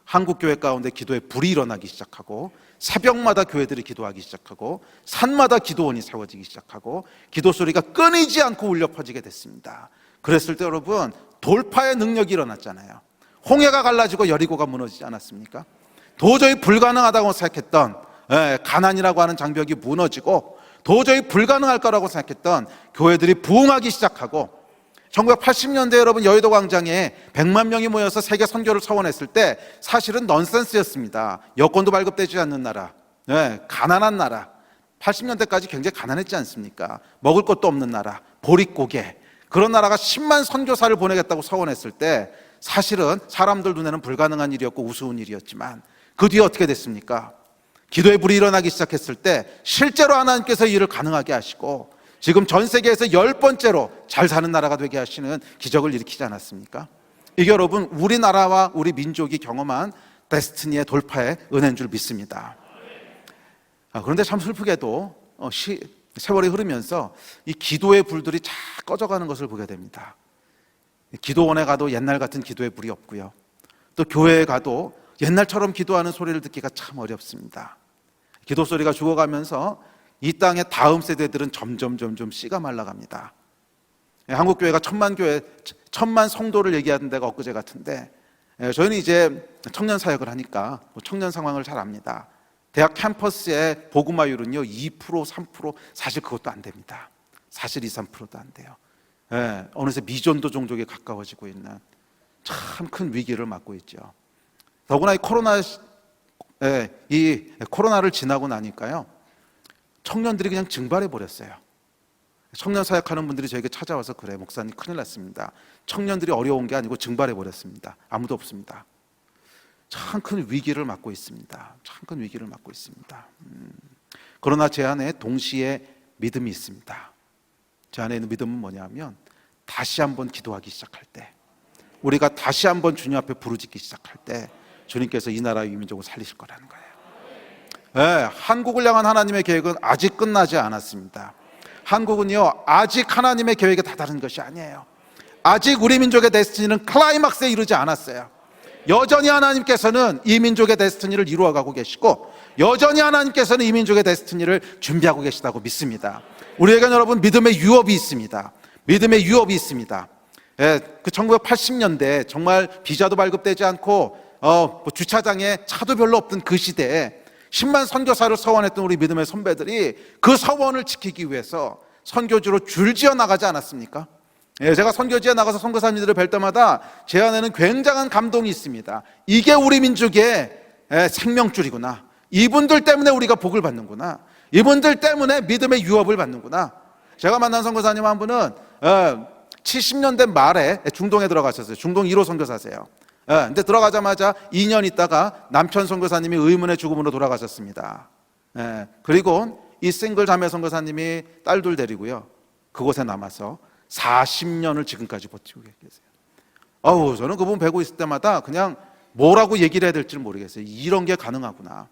한국 교회 가운데 기도의 불이 일어나기 시작하고, 새벽마다 교회들이 기도하기 시작하고, 산마다 기도원이 세워지기 시작하고, 기도 소리가 끊이지 않고 울려 퍼지게 됐습니다. 그랬을 때 여러분, 돌파의 능력이 일어났잖아요. 홍해가 갈라지고 여리고가 무너지지 않았습니까? 도저히 불가능하다고 생각했던 가나안이라고 하는 장벽이 무너지고, 도저히 불가능할 거라고 생각했던 교회들이 부흥하기 시작하고, 1980년대 여러분 여의도 광장에 100만 명이 모여서 세계 선교를 서원했을 때 사실은 넌센스였습니다. 여권도 발급되지 않는 나라, 가난한 나라, 80년대까지 굉장히 가난했지 않습니까? 먹을 것도 없는 나라, 보릿고개, 그런 나라가 10만 선교사를 보내겠다고 서원했을 때 사실은 사람들 눈에는 불가능한 일이었고 우스운 일이었지만, 그 뒤에 어떻게 됐습니까? 기도의 불이 일어나기 시작했을 때 실제로 하나님께서 이 일을 가능하게 하시고, 지금 전 세계에서 10번째로 잘 사는 나라가 되게 하시는 기적을 일으키지 않았습니까? 이게 여러분 우리나라와 우리 민족이 경험한 데스티니의 돌파의 은혜인 줄 믿습니다. 그런데 참 슬프게도 세월이 흐르면서 이 기도의 불들이 쫙 꺼져가는 것을 보게 됩니다. 기도원에 가도 옛날 같은 기도의 불이 없고요, 또 교회에 가도 옛날처럼 기도하는 소리를 듣기가 참 어렵습니다. 기도 소리가 죽어가면서 이 땅의 다음 세대들은 점점 씨가 말라갑니다. 한국 교회가 천만 성도를 얘기하는 데가 엊그제 같은데, 저희는 이제 청년 사역을 하니까 청년 상황을 잘 압니다. 대학 캠퍼스의 복음화율은요 2%, 3%, 사실 그것도 안 됩니다. 사실 2, 3%도 안 돼요. 어느새 미전도 종족에 가까워지고 있는 참 큰 위기를 맞고 있죠. 더구나 이 코로나를 지나고 나니까요, 청년들이 그냥 증발해 버렸어요. 청년 사역하는 분들이 저에게 찾아와서, 그래 목사님 큰일 났습니다. 청년들이 어려운 게 아니고 증발해 버렸습니다. 아무도 없습니다. 참 큰 위기를 맞고 있습니다. 참 큰 위기를 맞고 있습니다. 그러나 제 안에 동시에 믿음이 있습니다. 제 안에 있는 믿음은 뭐냐면, 다시 한번 기도하기 시작할 때, 우리가 다시 한번 주님 앞에 부르짖기 시작할 때 주님께서 이 나라 이 민족을 살리실 거라는 거예요. 한국을 향한 하나님의 계획은 아직 끝나지 않았습니다. 한국은요 아직 하나님의 계획에 다다른 것이 아니에요. 아직 우리 민족의 데스티니는 클라이막스에 이르지 않았어요. 여전히 하나님께서는 이 민족의 데스티니를 이루어가고 계시고, 여전히 하나님께서는 이 민족의 데스티니를 준비하고 계시다고 믿습니다. 우리에게는 여러분 믿음의 유업이 있습니다. 믿음의 유업이 있습니다. 그 1980년대 정말 비자도 발급되지 않고 주차장에 차도 별로 없던 그 시대에 10만 선교사를 서원했던 우리 믿음의 선배들이 그 서원을 지키기 위해서 선교지로 줄지어 나가지 않았습니까? 제가 선교지에 나가서 선교사님들을 뵐 때마다 제 안에는 굉장한 감동이 있습니다. 이게 우리 민족의 생명줄이구나. 이분들 때문에 우리가 복을 받는구나. 이분들 때문에 믿음의 유업을 받는구나. 제가 만난 선교사님 한 분은 70년대 말에 중동에 들어가셨어요. 중동 1호 선교사세요. 근데 들어가자마자 2년 있다가 남편 선교사님이 의문의 죽음으로 돌아가셨습니다. 그리고 이 싱글 자매 선교사님이 딸 둘 데리고요, 그곳에 남아서 40년을 지금까지 버티고 계세요. 저는 그분 뵈고 있을 때마다 그냥 뭐라고 얘기를 해야 될지 모르겠어요. 이런 게 가능하구나.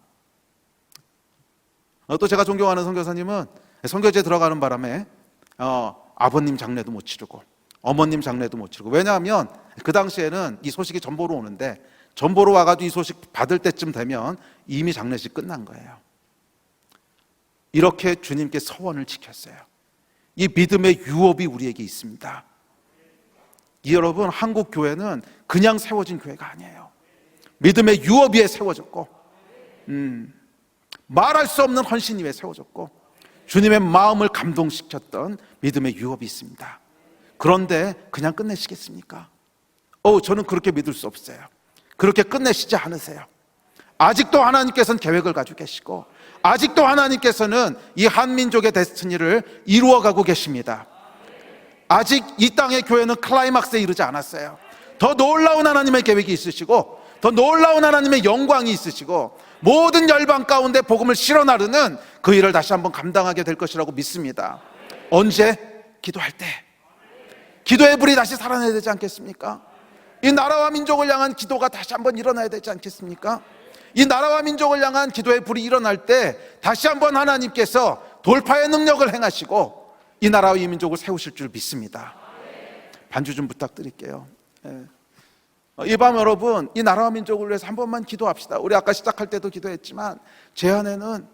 또 제가 존경하는 선교사님은 선교지에 들어가는 바람에 아버님 장례도 못 치르고 어머님 장례도 못 치르고, 왜냐하면 그 당시에는 이 소식이 전보로 오는데, 전보로 와가지고 이 소식 받을 때쯤 되면 이미 장례식 끝난 거예요. 이렇게 주님께 서원을 지켰어요. 이 믿음의 유업이 우리에게 있습니다. 여러분, 한국 교회는 그냥 세워진 교회가 아니에요. 믿음의 유업 위에 세워졌고, 말할 수 없는 헌신 위에 세워졌고, 주님의 마음을 감동시켰던 믿음의 유업이 있습니다. 그런데 그냥 끝내시겠습니까? 저는 그렇게 믿을 수 없어요. 그렇게 끝내시지 않으세요. 아직도 하나님께서는 계획을 가지고 계시고, 아직도 하나님께서는 이 한민족의 데스티니를 이루어가고 계십니다. 아직 이 땅의 교회는 클라이막스에 이르지 않았어요. 더 놀라운 하나님의 계획이 있으시고, 더 놀라운 하나님의 영광이 있으시고, 모든 열방 가운데 복음을 실어 나르는 그 일을 다시 한번 감당하게 될 것이라고 믿습니다. 언제? 기도할 때. 기도의 불이 다시 살아나야 되지 않겠습니까? 이 나라와 민족을 향한 기도가 다시 한번 일어나야 되지 않겠습니까? 이 나라와 민족을 향한 기도의 불이 일어날 때 다시 한번 하나님께서 돌파의 능력을 행하시고 이 나라와 이 민족을 세우실 줄 믿습니다. 반주 좀 부탁드릴게요. 이 밤 여러분, 이 나라와 민족을 위해서 한 번만 기도합시다. 우리 아까 시작할 때도 기도했지만 제 안에는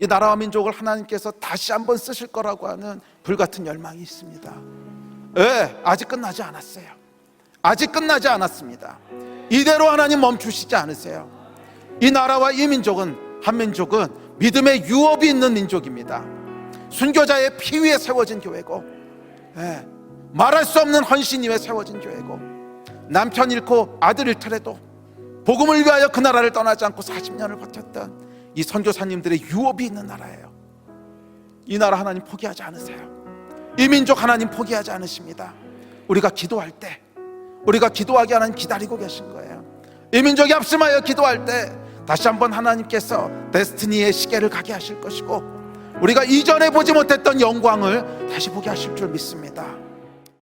이 나라와 민족을 하나님께서 다시 한번 쓰실 거라고 하는 불같은 열망이 있습니다. 아직 끝나지 않았어요. 아직 끝나지 않았습니다. 이대로 하나님 멈추시지 않으세요. 이 나라와 이 민족은, 한민족은 믿음의 유업이 있는 민족입니다. 순교자의 피 위에 세워진 교회고, 말할 수 없는 헌신 위에 세워진 교회고, 남편 잃고 아들 잃더라도 복음을 위하여 그 나라를 떠나지 않고 40년을 버텼던 이 선교사님들의 유업이 있는 나라예요. 이 나라 하나님 포기하지 않으세요. 이 민족 하나님 포기하지 않으십니다. 우리가 기도할 때, 우리가 기도하게 하나님 기다리고 계신 거예요. 이 민족이 합심하여 기도할 때 다시 한번 하나님께서 데스티니의 시계를 가게 하실 것이고, 우리가 이전에 보지 못했던 영광을 다시 보게 하실 줄 믿습니다.